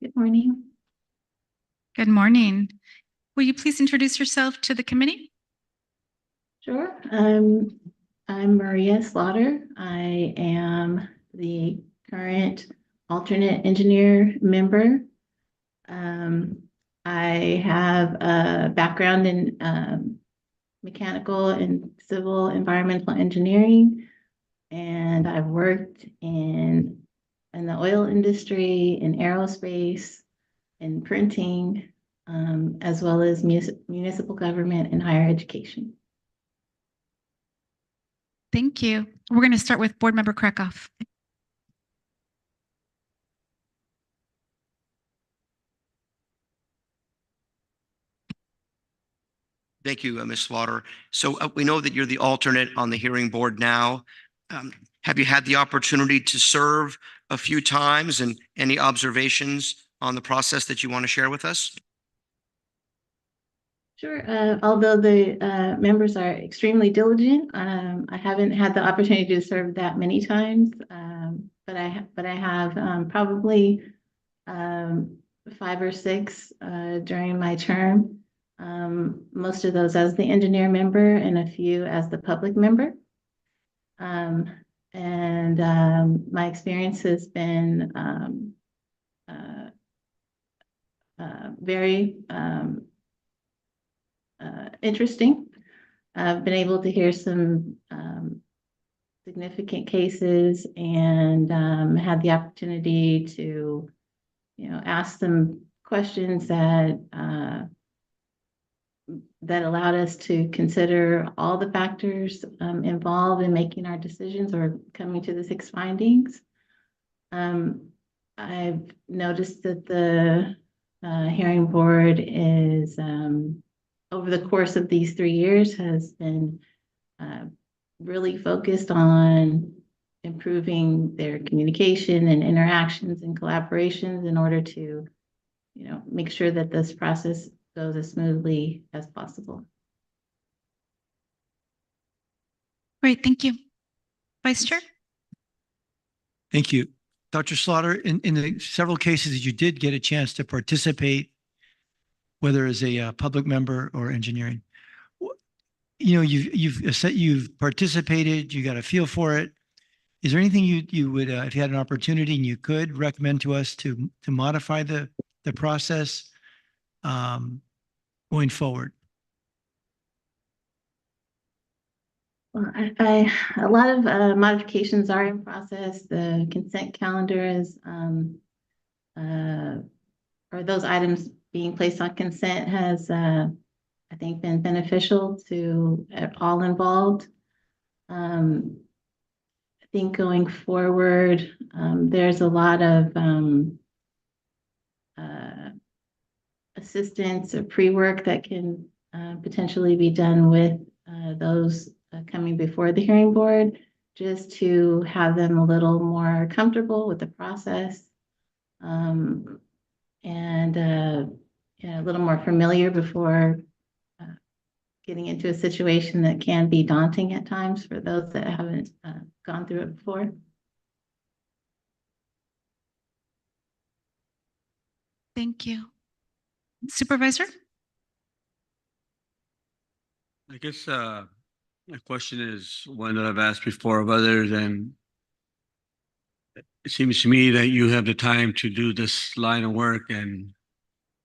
Good morning. Good morning. Will you please introduce yourself to the committee? Sure. I'm Maria Slaughter. I am the current alternate engineer member. I have a background in mechanical and civil environmental engineering, and I've worked in the oil industry, in aerospace, in printing, as well as municipal government and higher education. Thank you. We're going to start with Board Member Krakoff. Thank you, Ms. Slaughter. So we know that you're the alternate on the hearing board now. Have you had the opportunity to serve a few times, and any observations on the process that you want to share with us? Sure. Although the members are extremely diligent, I haven't had the opportunity to serve that many times, but I have probably 5 or 6 during my term. Most of those as the engineer member and a few as the public member. My experience has been very interesting. I've been able to hear some significant cases and had the opportunity to, ask some questions that allowed us to consider all the factors involved in making our decisions or coming to the 6 findings. I've noticed that the hearing board is, over the course of these 3 years, has been really focused on improving their communication and interactions and collaborations in order to, make sure that this process goes as smoothly as possible. Great, thank you. Vice Chair? Thank you. Dr. Slaughter, in the several cases that you did get a chance to participate, whether as a public member or engineering, you've participated, you got a feel for it. Is there anything you would, if you had an opportunity and you could recommend to us to modify the process going forward? Well, a lot of modifications are in process. The consent calendar is, or those items being placed on consent has, I think, been beneficial to all involved. I think going forward, there's a lot of assistance or pre-work that can potentially be done with those coming before the hearing board, just to have them a little more comfortable with the process, and a little more familiar before getting into a situation that can be daunting at times for those that haven't gone through it before. Thank you. Supervisor? I guess my question is one that I've asked before of others, and it seems to me that you have the time to do this line of work and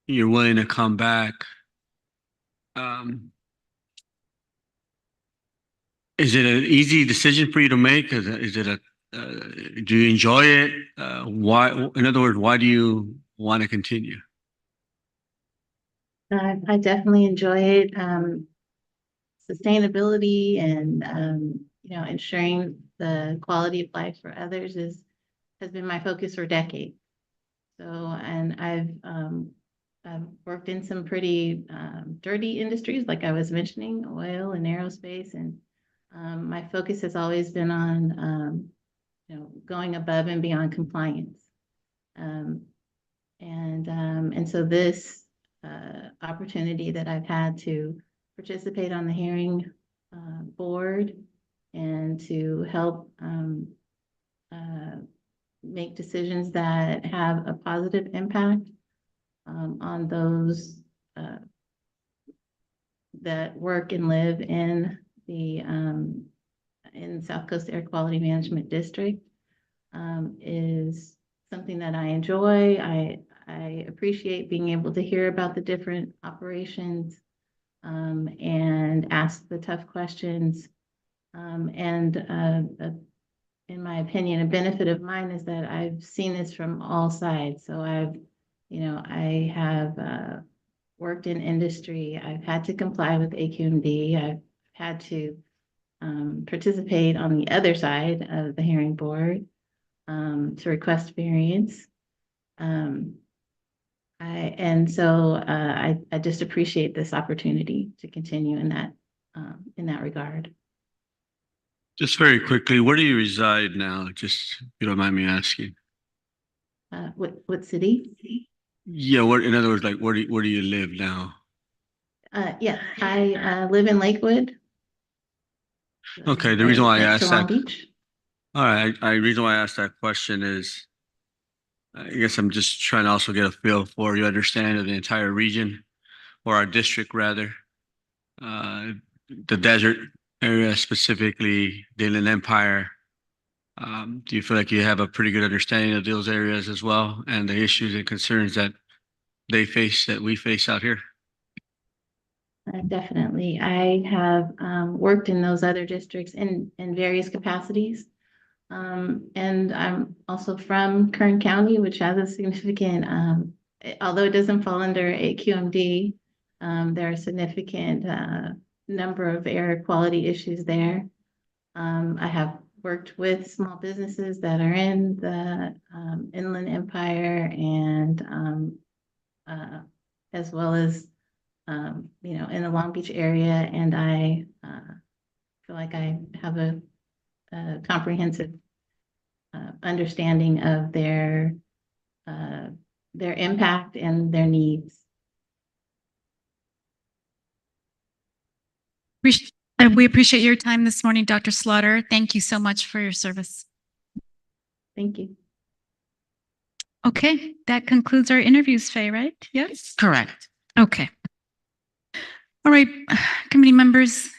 you're willing to come back. Is it an easy decision for you to make? Is it do you enjoy it? Why, in other words, why do you want to continue? I definitely enjoy it. Sustainability and ensuring the quality of life for others has been my focus for decades. So, and I've worked in some pretty dirty industries, like I was mentioning, oil and aerospace, and my focus has always been on going above and beyond compliance. And so this opportunity that I've had to participate on the hearing board and to help make decisions that have a positive impact on those that work and live in the in South Coast Air Quality Management District is something that I enjoy. I appreciate being able to hear about the different operations and ask the tough questions. In my opinion, a benefit of mine is that I've seen this from all sides. So I have worked in industry. I've had to comply with AQMD. I've had to participate on the other side of the hearing board to request variance. I just appreciate this opportunity to continue in that regard. Just very quickly, where do you reside now? Just if you don't mind me asking. What city? Yeah, what in other words, like where do you live now? Yeah, I live in Lakewood. Okay, the reason why I Next to asked Long that. Beach. All right, reason why I asked that question is, I guess I'm just trying to also get a feel for your understanding of the entire region, or our district rather, the desert area specifically, the Inland Empire. Do you feel like you have a pretty good understanding of those areas as well, and the issues and concerns that they face, that we face out here? Definitely. I have worked in those other districts in various capacities. And I'm also from Kern County, which has a significant, although it doesn't fall under AQMD, there are significant number of air quality issues there. I have worked with small businesses that are in the Inland Empire and as well as in the Long Beach area, and I feel like I have a comprehensive understanding of their impact and their needs. We appreciate your time this morning, Dr. Slaughter. Thank you so much for your service. Thank you. Okay, that concludes our interviews, Faye, right? Yes? Correct. Okay. All right, committee members,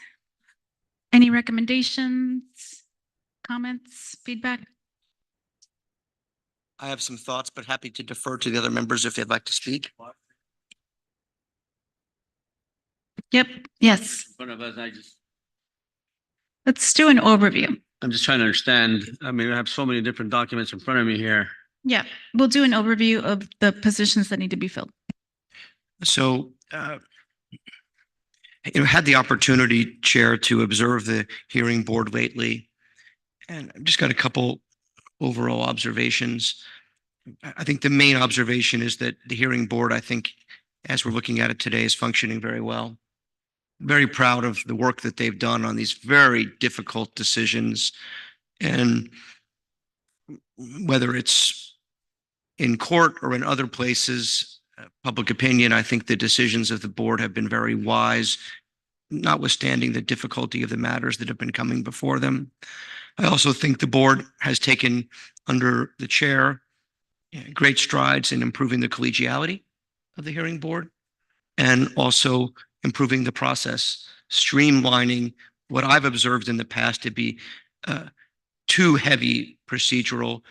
any recommendations, comments, feedback? I have some thoughts, but happy to defer to the other members if they'd like to speak. Yep, yes. In front of us, Let's do an overview. I'm just trying to understand. I mean, I have so many different documents in front of me here. Yeah, we'll do an overview of the positions that need to be filled. So, had the opportunity, Chair, to observe the hearing board lately, and I've just got a couple overall observations. I think the main observation is that the hearing board, I think, as we're looking at it today, is functioning very well. Very proud of the work that they've done on these very difficult decisions. And whether it's in court or in other places, public opinion, I think the decisions of the board have been very wise, notwithstanding the difficulty of the matters that have been coming before them. I also think the board has taken, under the chair, great strides in improving the collegiality of the hearing board and also improving the process, streamlining what I've observed in the past to be too heavy procedural,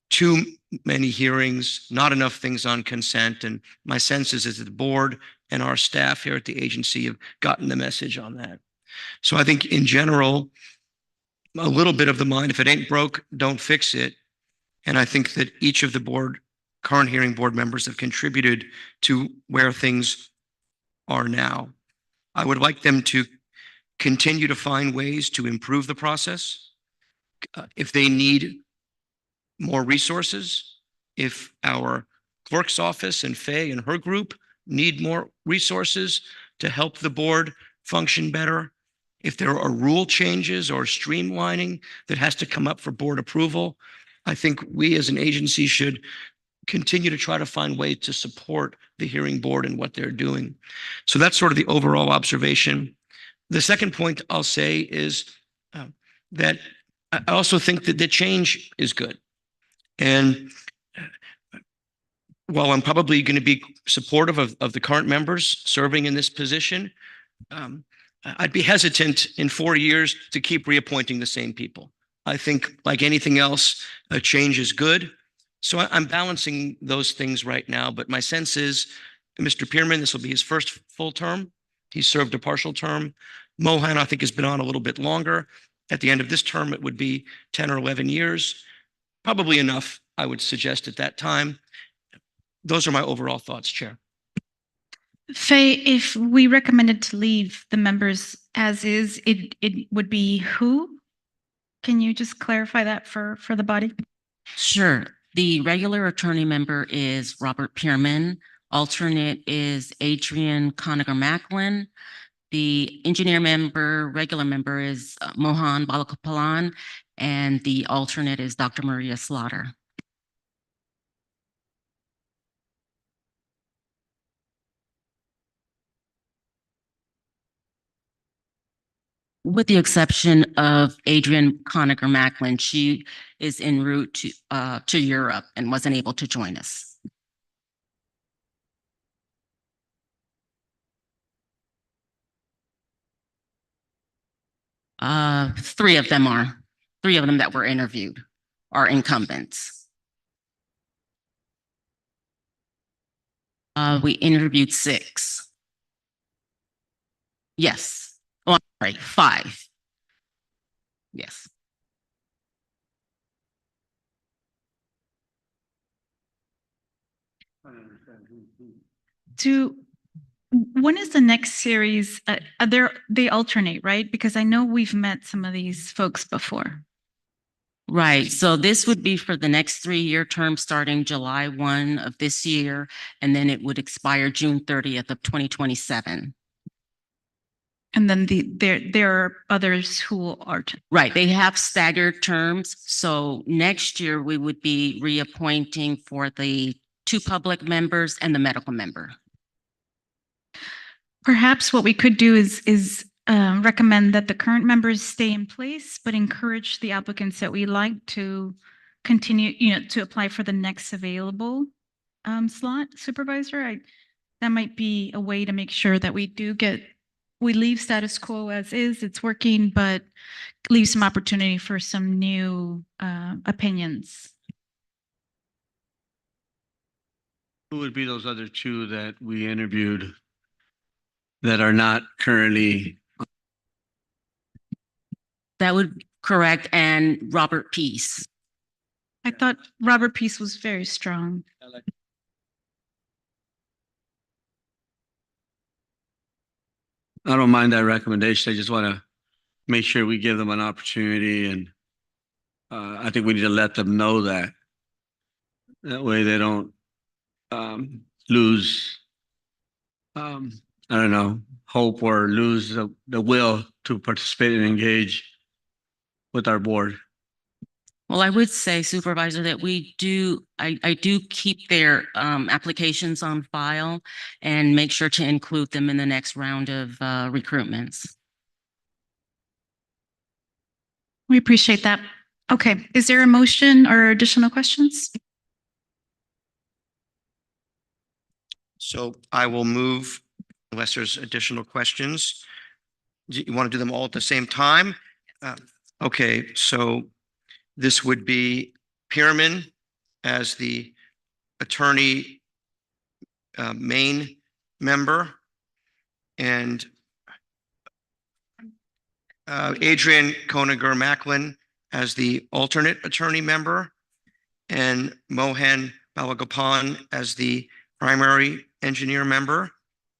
too many hearings, not enough things on consent. And my sense is that the board and our staff here at the agency have gotten the message on that. So I think in general, a little bit of the mind, if it ain't broke, don't fix it. And I think that each of the current hearing board members have contributed to where things are now. I would like them to continue to find ways to improve the process. If they need more resources, if our clerk's office and Faye and her group need more resources to help the board function better, if there are rule changes or streamlining that has to come up for board approval, I think we as an agency should continue to try to find ways to support the hearing board and what they're doing. So that's sort of the overall observation. The second point I'll say is that I also think that the change is good. And while I'm probably going to be supportive of the current members serving in this position, I'd be hesitant in 4 years to keep reappointing the same people. I think, like anything else, a change is good. So I'm balancing those things right now, but my sense is Mr. Pearman, this will be his first full term. He served a partial term. Mohan, I think, has been on a little bit longer. At the end of this term, it would be 10 or 11 years. Probably enough, I would suggest at that time. Those are my overall thoughts, Chair. Faye, if we recommended to leave the members as is, it would be who? Can you just clarify that for the body? Sure. The regular attorney member is Robert Pearman. Alternate is Adrian Conacher-Macklin. The engineer member, regular member is Mohan Balakapalan, and the alternate is Dr. Maria Slaughter. With the exception of Adrian Conacher-Macklin, she is en route to Europe and wasn't able to join us. Three of them that were interviewed are incumbents. We interviewed 6. Yes. Oh, I'm sorry, 5. Yes. When is the next series? They alternate, right? Because I know we've met some of these folks before. Right. So this would be for the next 3-year term starting July 1 of this year, and then it would expire June 30th of 2027. And then there are others who aren't. Right. They have staggered terms. So next year we would be reappointing for the 2 public members and the medical member. Perhaps what we could do is recommend that the current members stay in place, but encourage the applicants that we like to continue, to apply for the next available slot. Supervisor, that might be a way to make sure that we leave status quo as is, it's working, but leave some opportunity for some new opinions. Who would be those other 2 that we interviewed that are not currently? That would correct, and Robert Peace. I thought Robert Peace was very strong. I don't mind that recommendation. I just want to make sure we give them an opportunity, and I think we need to let them know that. That way they don't lose, I don't know, hope or lose the will to participate and engage with our board. Well, I would say, Supervisor, that I do keep their applications on file and make sure to include them in the next round of recruitments. We appreciate that. Okay, is there a motion or additional questions? So I will move unless there's additional questions. Do you want to do them all at the same time? Okay, so this would be Pearman as the attorney main member, and Adrian Conacher-Macklin as the alternate attorney member, and Mohan Balagapan as the primary engineer member,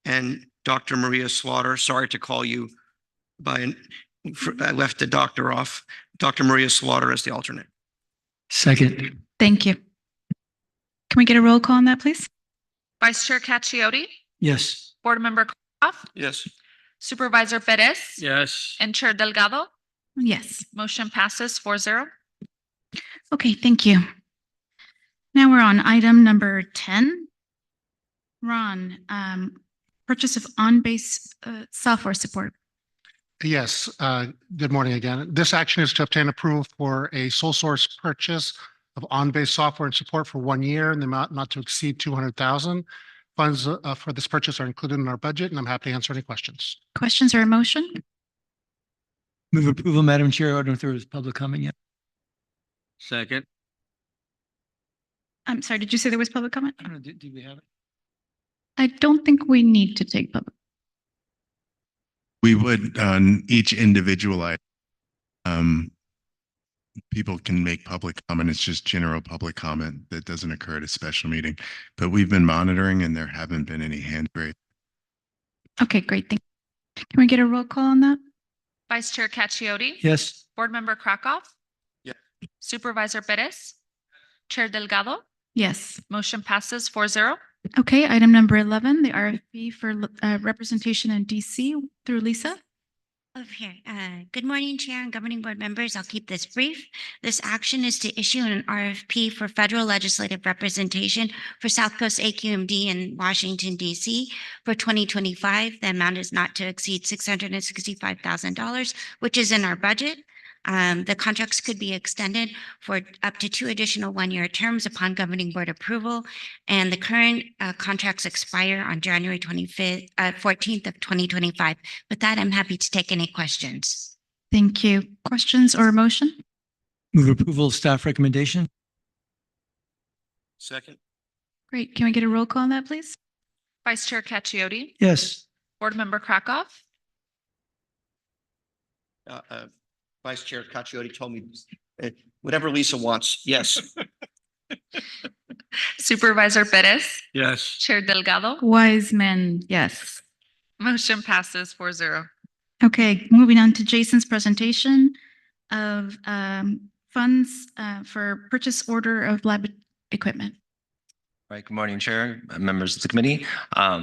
and Dr. Maria Slaughter, sorry to call you I left the doctor off, Dr. Maria Slaughter as the alternate. Second. Thank you. Can we get a roll call on that, please? Vice Chair Cacchiotti, Yes. Board Member Koff, Yes. Supervisor Perez, Yes. and Chair Delgado. Yes. Motion passes 4-0. Okay, thank you. Now we're on item number 10. Ron, purchase of on-base software support. Yes, good morning again. This action is to obtain approval for a sole source purchase of on-base software and support for 1 year in the amount not to exceed 200,000. Funds for this purchase are included in our budget, and I'm happy to answer any questions. Questions or a motion? Move approval, Madam Chair. I don't know if there was public comment yet. Second. I'm sorry, did you say there was public comment? I don't know, do we have it? I don't think we need to take public. We would on each individual item. People can make public comment. It's just general public comment that doesn't occur at a special meeting. But we've been monitoring and there haven't been any hand raised. Okay, great. Thank you. Can we get a roll call on that? Vice Chair Cacchiotti? Yes. Board Member Krakow? Yeah. Supervisor Perez? Chair Delgado? Yes. Motion passes 4-0. Okay, item number 11, the RFP for representation in DC through Lisa. Okay, good morning, Chair and Governing Board members. I'll keep this brief. This action is to issue an RFP for federal legislative representation for South Coast AQMD in Washington, DC for 2025. The amount is not to exceed $665,000, which is in our budget. The contracts could be extended for up to 2 additional one-year terms upon governing board approval. And the current contracts expire on January 14th of 2025. With that, I'm happy to take any questions. Thank you. Questions or motion? Move approval of staff recommendation. Second. Great. Can we get a roll call on that, please? Vice Chair Cacchiotti? Yes. Board Member Krakow? Vice Chair Cacchiotti told me whatever Lisa wants. Yes. Supervisor Perez? Yes. Chair Delgado? Wiseman, yes. Motion passes 4-0. Okay, moving on to Jason's presentation of funds for purchase order of lab equipment. Right. Good morning, Chair, members of the committee.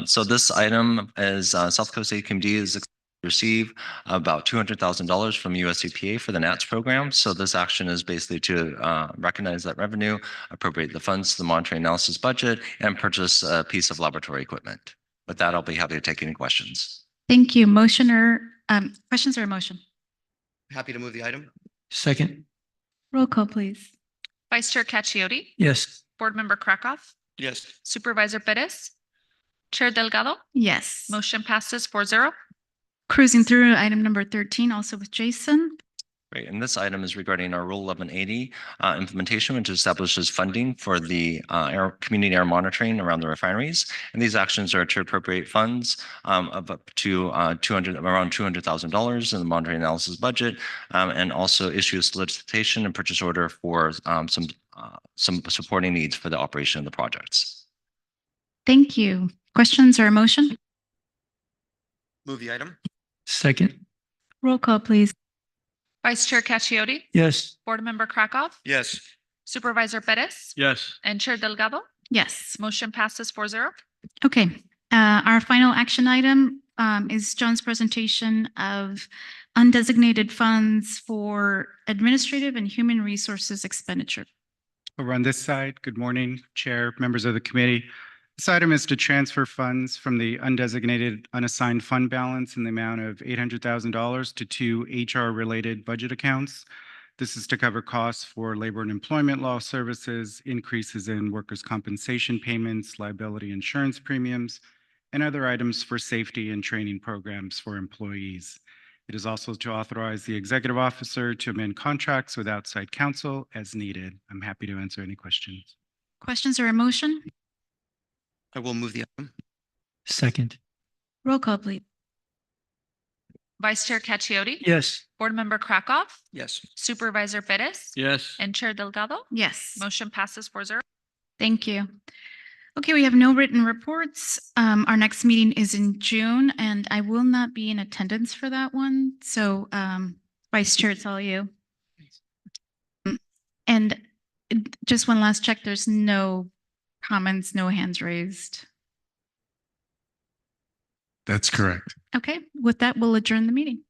So this item is South Coast AQMD is expected to receive about $200,000 from US EPA for the NATS program. So this action is basically to recognize that revenue, appropriate the funds to the monitoring analysis budget, and purchase a piece of laboratory equipment. With that, I'll be happy to take any questions. Thank you. Motion or questions or a motion? Happy to move the item. Second. Roll call, please. Vice Chair Cacchiotti? Yes. Board Member Krakow? Yes. Supervisor Perez? Chair Delgado? Yes. Motion passes 4-0. Cruising through item number 13, also with Jason. Great. And this item is regarding our Rule 1180 implementation, which establishes funding for the community air monitoring around the refineries. And these actions are to appropriate funds of up to around $200,000 in the monitoring analysis budget, and also issue a solicitation and purchase order for some supporting needs for the operation of the projects. Thank you. Questions or a motion? Move the item. Second. Roll call, please. Vice Chair Cacchiotti? Yes. Board Member Krakow? Yes. Supervisor Perez? Yes. And Chair Delgado? Yes. Motion passes 4-0. Okay. Our final action item is John's presentation of undesignated funds for administrative and human resources expenditure. Over on this side, good morning, Chair, members of the committee. This item is to transfer funds from the undesignated unassigned fund balance in the amount of $800,000 to 2 HR-related budget accounts. This is to cover costs for labor and employment law services, increases in workers' compensation payments, liability insurance premiums, and other items for safety and training programs for employees. It is also to authorize the executive officer to amend contracts with outside counsel as needed. I'm happy to answer any questions. Questions or a motion? I will move the item. Second. Roll call, please. Vice Chair Cacchiotti? Yes. Board Member Krakow? Yes. Supervisor Perez? Yes. And Chair Delgado? Yes. Motion passes 4-0. Thank you. Okay, we have no written reports. Our next meeting is in June, and I will not be in attendance for that one. So, Vice Chair, it's all you. And just one last check, there's no comments, no hands raised. That's correct. Okay, with that, we'll adjourn the meeting.